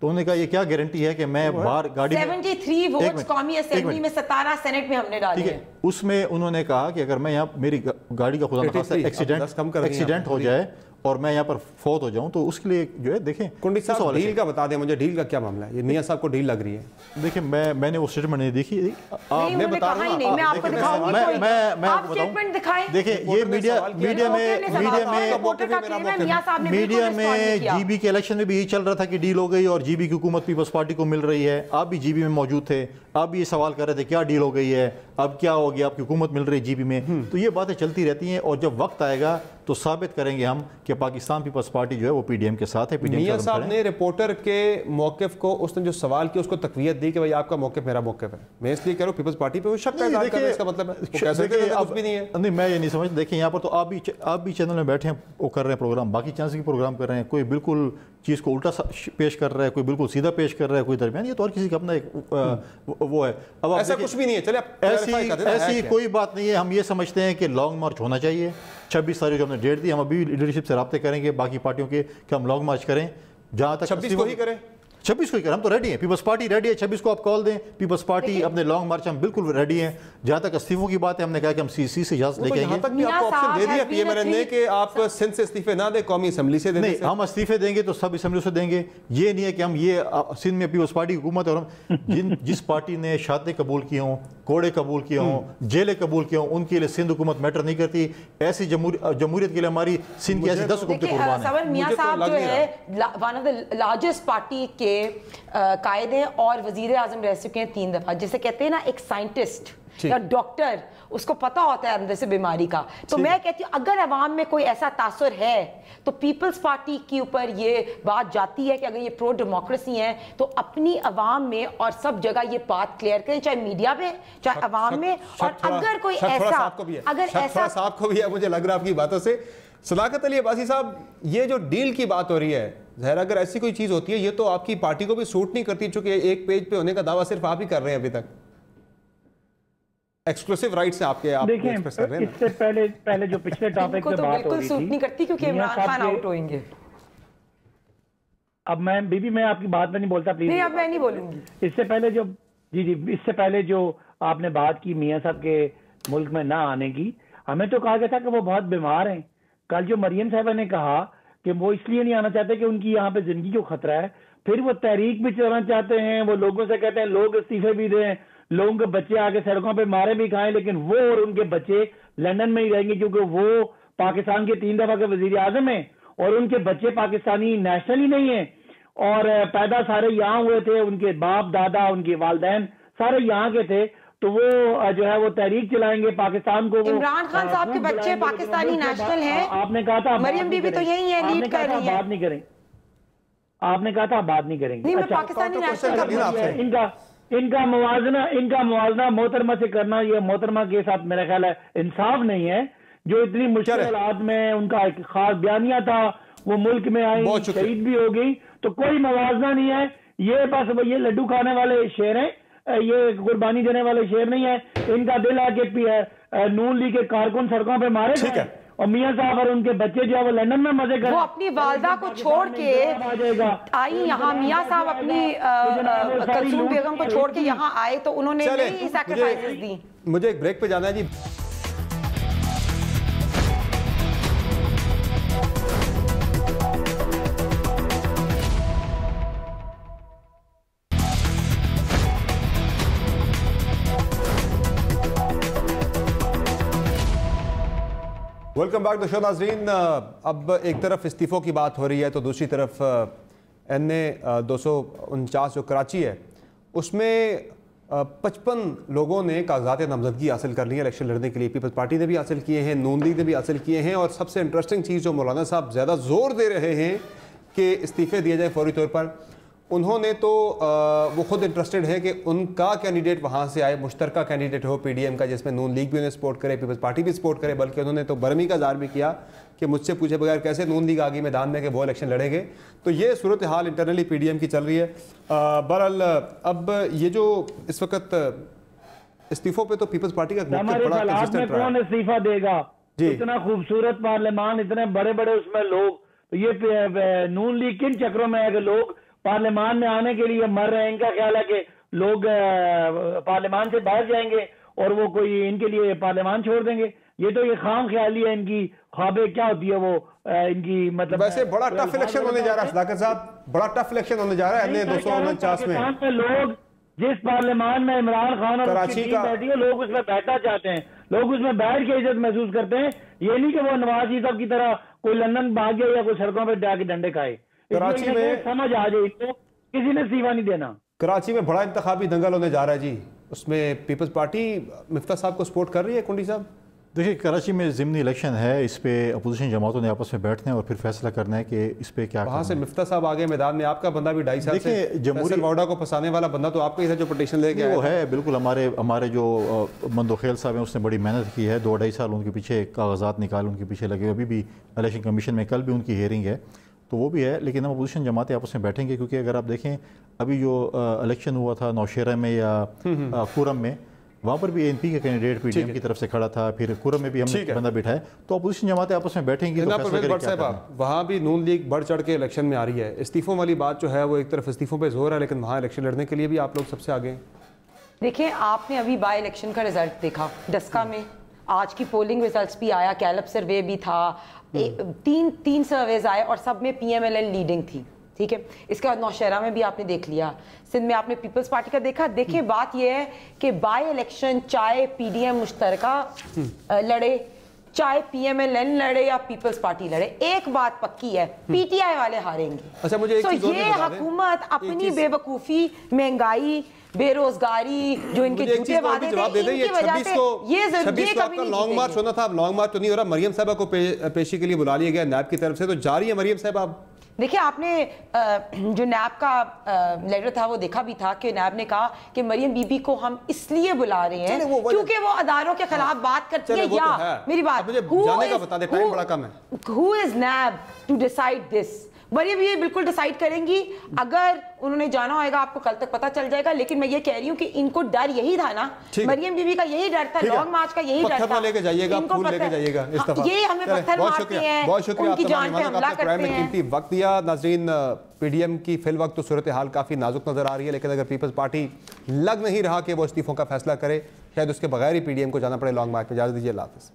तो उन्होंने कहा ये क्या गारंटी है कि मैं बाहर गाड़ी 73 वोट्स कौमी असेंबली में 17 सेनेट में हमने डाले हैं। उसमें उन्होंने कहा कि अगर मैं यहाँ मेरी गाड़ी का खुदा न खास्ता एक्सीडेंट हो जाए और मैं यहाँ पर फौत हो जाऊँ तो उसके लिए जो है देखें। कुंडी साहब डील का बता दें मुझे, डील का क्या मामला है? ये मियां साहब को डील लग रही है। देखिए, मैंने वो स्टेटमेंट नहीं देखी, मैं बता रहा हूं, मैं आपको दिखाऊंगी, मैं आपको बताऊं। देखिए, ये मीडिया में जीबी के इलेक्शन में भी यही चल रहा था कि डील हो गई और जीबी की हुकूमत पीपल्स पार्टी को मिल रही है। आप भी जीबी में मौजूद थे, आप भी ये सवाल कर रहे थे क्या डील हो गई है, अब क्या हो गया, आपकी हुकूमत मिल रही है जीबी में। तो ये बातें चलती रहती हैं और जब वक्त आएगा तो साबित करेंगे हम कि पाकिस्तान पीपल्स पार्टी जो है वो पीडीएम के साथ है। मियां साहब ने रिपोर्टर के मौक़िफ़ को, उसने जो सवाल किया उसको तकवीयत दी कि भाई आपका मौक़िफ़ मेरा मौक़िफ़ है। मैं इसलिए कह रहा हूं पीपल्स पार्टी पे वो शक का इज़हार कर रहे हैं, इसका मतलब है कुछ भी नहीं है। नहीं, मैं ये नहीं समझ। देखिए, यहाँ पर तो आप भी चैनल में बैठे हैं, वो कर रहे हैं प्रोग्राम, बाकी चैनल भी प्रोग्राम कर रहे हैं, कोई बिल्कुल चीज़ को उल्टा पेश कर रहा है, कोई बिल्कुल सीधा पेश कर रहा है, कोई दरमियान। ये तो और किसी का अपना एक वो है। अब ऐसा कुछ भी नहीं है। चलिए, ऐसी कोई बात नहीं है। हम ये समझते हैं कि लॉन्ग मार्च होना चाहिए। 26 तारीख जो हमने डेट दी, हम अभी लीडरशिप से राब्ते करेंगे बाकी पार्टियों के कि हम लॉन्ग मार्च करें। जहाँ तक 26 को ही करें, 26 को ही करें, हम तो रेडी हैं, पीपल्स पार्टी रेडी है। 26 को आप कॉल दें, पीपल्स पार्टी अपने लॉन्ग मार्च हम बिल्कुल रेडी हैं। जहाँ तक इस्तीफों की बात है, हमने कहा कि हम सीसी से इजाजत लेके आएंगे। तक भी आपको ऑप्शन दे दिया पीएमएलएन ने कि आप सिंध से इस्तीफे ना दें, कौमी असेंबली से दें। नहीं, हम इस्तीफे देंगे तो सब असेंबली से देंगे। ये नहीं है कि हम ये सिंध में पीपल्स पार्टी की हुकूमत है और हम जिस पार्टी ने शहादतें कबूल की हों, कोड़े कबूल किए हों, जेलें कबूल किए हों, उनके लिए सिंध हुकूमत मैटर नहीं करती। ऐसी जमहूरियत के लिए हमारी सिंध की ऐसी 10 हुकूमतें कुर्बान हैं। मियां साहब जो है one of the largest party के कायद हैं और वजीर आजम रह चुके हैं 3 दफा। जैसे कहते हैं ना, एक साइंटिस्ट या डॉक्टर, उसको पता होता है अंदर से बीमारी का। तो मैं कहती हूँ अगर अवाम में कोई ऐसा तासुर है तो पीपल्स पार्टी के ऊपर ये बात जाती है कि अगर ये प्रो डेमोक्रेसी है तो अपनी अवाम में और सब जगह ये बात क्लियर करें, चाहे मीडिया में, चाहे अवाम में। और अगर कोई ऐसा, अगर ऐसा साहब को भी है, मुझे लग रहा है आपकी बातों से। सदाकत अली अब्बासी साहब, ये जो डील की बात हो रही है, ज़ाहिर अगर ऐसी कोई चीज़ होती है, ये तो आपकी पार्टी को भी सूट नहीं करती, चूंकि एक पेज पे होने का दावा सिर्फ आप ही कर रहे हैं अभी तक। एक्सक्लूसिव राइट्स है आपके, आप एक्सप्रेस कर रहे हैं। इससे पहले जो पिछले टॉपिक पे बात हो रही थी, सूट नहीं करती क्योंकि इमरान खान आउट होंगे। अब मैं आपकी बात में नहीं बोलता, प्लीज। नहीं, अब मैं नहीं बोलूंगी। इससे पहले जो आपने बात की मियां साहब के मुल्क में ना आने की, हमें तो कहा गया था कि वो बहुत बीमार हैं। कल जो मरियम साहबा ने कहा कि वो इसलिए नहीं आना चाहते कि उनकी यहाँ पे जिंदगी को खतरा है, फिर वो तहरीक भी चलाना चाहते हैं, वो लोगों से कहते हैं लोग इस्तीफे भी दें, लोगों के बच्चे आके सड़कों पे मारे भी खाएं, लेकिन वो और उनके बच्चे लंदन में ही रहेंगे क्योंकि वो पाकिस्तान के 3 दफा के वजीर आजम हैं और उनके बच्चे पाकिस्तानी नेशनल ही नहीं है और पैदा सारे यहाँ हुए थे, उनके बाप दादा, उनके वालिदैन सारे यहाँ के थे। तो वो जो है वो तहरीक चलाएंगे पाकिस्तान को। इमरान खान साहब के बच्चे पाकिस्तानी नेशनल हैं। आपने कहा था मरियम बीबी तो यही है, लीड कर रही है। बात नहीं करें, आपने कहा था बात नहीं करेंगे। नहीं, पाकिस्तानी नेशनल इनका मुआवजा मोहतरमा से करना, ये मोहतरमा के साथ मेरा ख्याल है इंसाफ नहीं है। जो इतनी मुश्किल हालात में उनका एक खास बयानिया था, वो मुल्क में आई, शहीद भी हो गई, तो कोई मुआवजा नहीं है। یہ بس یہ لڈو کھانے والے شیر ہیں, یہ قربانی دینے والے شیر نہیں ہیں. ان کا دل ہے کہ نون لیگ کے کارکن سڑکوں پہ مارے گئے اور میاں صاحب اور ان کے بچے جو ہے وہ لندن میں مزے کریں. وہ اپنی والدہ کو چھوڑ کے آئی یہاں, میاں صاحب اپنی کلثوم بیگم کو چھوڑ کے یہاں آئے تو انہوں نے نہیں سیکریفائسز دی. مجھے ایک بریک پہ جانا ہے جی. ویلکم بیک ٹو شو ناظرین. اب ایک طرف استعفوں کی بات ہو رہی ہے تو دوسری طرف NA 249 جو کراچی ہے اس میں 55 لوگوں نے کاغذات نامزدگی حاصل کر لی ہے الیکشن لڑنے کے لیے. پیپلز پارٹی نے بھی حاصل کیے ہیں, نون لیگ نے بھی حاصل کیے ہیں, اور سب سے انٹرسٹنگ چیز جو مولانا صاحب زیادہ زور دے رہے ہیں کہ استعفے دیے جائیں فوری طور پر, انہوں نے تو وہ خود انٹرسٹڈ ہے کہ ان کا کینڈیڈیٹ وہاں سے آئے, مشترکہ کینڈیڈیٹ ہو PDM کا, جس میں نون لیگ بھی انہیں سپورٹ کرے, پیپلز پارٹی بھی سپورٹ کرے, بلکہ انہوں نے تو برہمی کا اظہار بھی کیا کہ مجھ سے پوچھے بغیر کیسے نون لیگ آگے میدان میں کہ وہ الیکشن لڑیں گے. تو یہ صورتحال انٹرنلی PDM کی چل رہی ہے. بہرحال اب یہ جو اس وقت استعفوں پہ تو پیپلز پارٹی کا بڑا کنسسٹنٹ رہا ہے. کون استعفیٰ دے گا؟ اتنا خوبصورت پارلیمان, اتنے بڑے بڑے اس میں لوگ, تو یہ نون لیگ کن چکروں میں ہے کہ لوگ پارلیمان میں آنے کے لیے مر رہے ہیں. ان کا خیال ہے کہ لوگ پارلیمان سے باہر جائیں گے اور وہ کوئی ان کے لیے پارلیمان چھوڑ دیں گے. یہ تو یہ خام خیالی ہے, ان کی خوابیں کیا ہوتی ہے وہ ان کی مطلب. ویسے بڑا ٹف الیکشن ہونے جا رہا ہے صداقت صاحب, بڑا ٹف الیکشن ہونے جا رہا ہے NA 249 میں. لوگ جس پارلیمان میں عمران خان اور اس کی ٹیم بیٹھی ہے, لوگ اس میں بیٹھنا چاہتے ہیں, لوگ اس میں بیٹھ کے عزت محسوس کرتے ہیں. یہ نہیں کہ وہ نواز شریف صاحب کی طرح کوئی لندن بھاگ گیا یا کوئی سڑکوں پہ جا کے ڈنڈے کھائے. کراچی میں سمجھ آ جائے تو کسی نے استعفیٰ نہیں دینا. کراچی میں بڑا انتخابی دنگل ہونے جا رہا ہے جی. اس میں پیپلز پارٹی مفتاح صاحب کو سپورٹ کر رہی ہے. کنڈی صاحب دیکھیے, کراچی میں ضمنی الیکشن ہے, اس پہ اپوزیشن جماعتوں نے آپس میں بیٹھنا ہے اور پھر فیصلہ کرنا ہے کہ اس پہ کیا. وہاں سے مفتاح صاحب آگے میدان میں, آپ کا بندہ بھی 2.5 سال سے جمہوری واڈا کو پھنسانے والا بندہ تو آپ کا ہی ہے جو پٹیشن لے کے آیا. وہ ہے بالکل ہمارے جو مندوخیل صاحب ہیں اس نے بڑی محنت کی ہے, 2-2.5 سال ان کے پیچھے کاغذات نکال ان کے پیچھے لگے. ابھی بھی الیکشن کمیشن میں کل بھی ان کی ہیئرنگ ہے تو وہ بھی ہے. لیکن ہم اپوزیشن جماعتیں آپس میں بیٹھیں گے, کیونکہ اگر آپ دیکھیں ابھی جو الیکشن ہوا تھا نوشہرہ میں یا کورم میں, وہاں پر بھی ANP کا کینڈیڈیٹ PDM کی طرف سے کھڑا تھا, پھر کورم میں بھی ہم نے بندہ بیٹھا ہے. تو اپوزیشن جماعتیں آپس میں بیٹھیں گی تو فیصلہ کریں گے. وہاں بھی نون لیگ بڑھ چڑھ کے الیکشن میں آ رہی ہے. استعفوں والی بات جو ہے وہ ایک طرف استعفوں پہ زور ہے, لیکن وہاں الیکشن لڑنے کے لیے بھی آپ لوگ سب سے آگے ہیں. دیکھیں, آپ نے ابھی بائی الیکشن کا رزلٹ دیکھا ڈسکا میں, آج کی پولنگ ریزلٹس بھی آیا, کیلپ سروے بھی تھا, تین سرویز آئے اور سب میں PMLN لیڈنگ تھی. ٹھیک ہے, اس کے بعد نوشہرہ میں بھی آپ نے دیکھ لیا, سندھ میں آپ نے پیپلز پارٹی کا دیکھا. دیکھیں بات یہ ہے کہ بائی الیکشن چاہے PDM مشترکہ لڑے, چاہے PMLN لڑے یا پیپلز پارٹی لڑے, ایک بات پکی ہے, PTI والے ہاریں گے. تو یہ حکومت اپنی بے وقوفی, مہنگائی, بے روزگاری, جو ان کے جھوٹے وعدے تھے, ان کی وجہ سے یہ کبھی نہیں لانگ مارچ ہونا تھا. اب لانگ مارچ تو نہیں ہو رہا. مریم صاحبہ کو پیشی کے لیے بلا لیا گیا نیب کی طرف سے, تو جاری ہے مریم صاحبہ. دیکھیں, آپ نے جو نیب کا لیٹر تھا وہ دیکھا بھی تھا کہ نیب نے کہا کہ مریم بی بی کو ہم اس لیے بلا رہے ہیں کیونکہ وہ اداروں کے خلاف بات کرتی ہے. یا میری بات, who is NAB to decide this? مریم یہ بالکل ڈیسائیڈ کریں گی. اگر انہوں نے جانا ہوئے گا آپ کو کل تک پتہ چل جائے گا. لیکن میں یہ کہہ رہی ہوں کہ ان کو ڈر یہی تھا نا, مریم بی بی کا یہی ڈر تھا, لانگ مارچ کا یہی ڈر تھا. لے کے جائیے گا, پھول لے کے جائیے گا, اس دفعہ یہ ہمیں پتھر مارتے ہیں, ان کی جان پہ حملہ کرتے ہیں. قیمتی وقت دیا. ناظرین, PDM کی فی الوقت تو صورتحال کافی نازک نظر آ رہی ہے, لیکن اگر پیپلز پارٹی لگ نہیں رہا کہ وہ استعفوں کا فیصلہ کرے, شاید اس کے بغیر ہی PDM کو جانا پڑے لانگ مارچ میں. اجازت دیجیے, اللہ حافظ.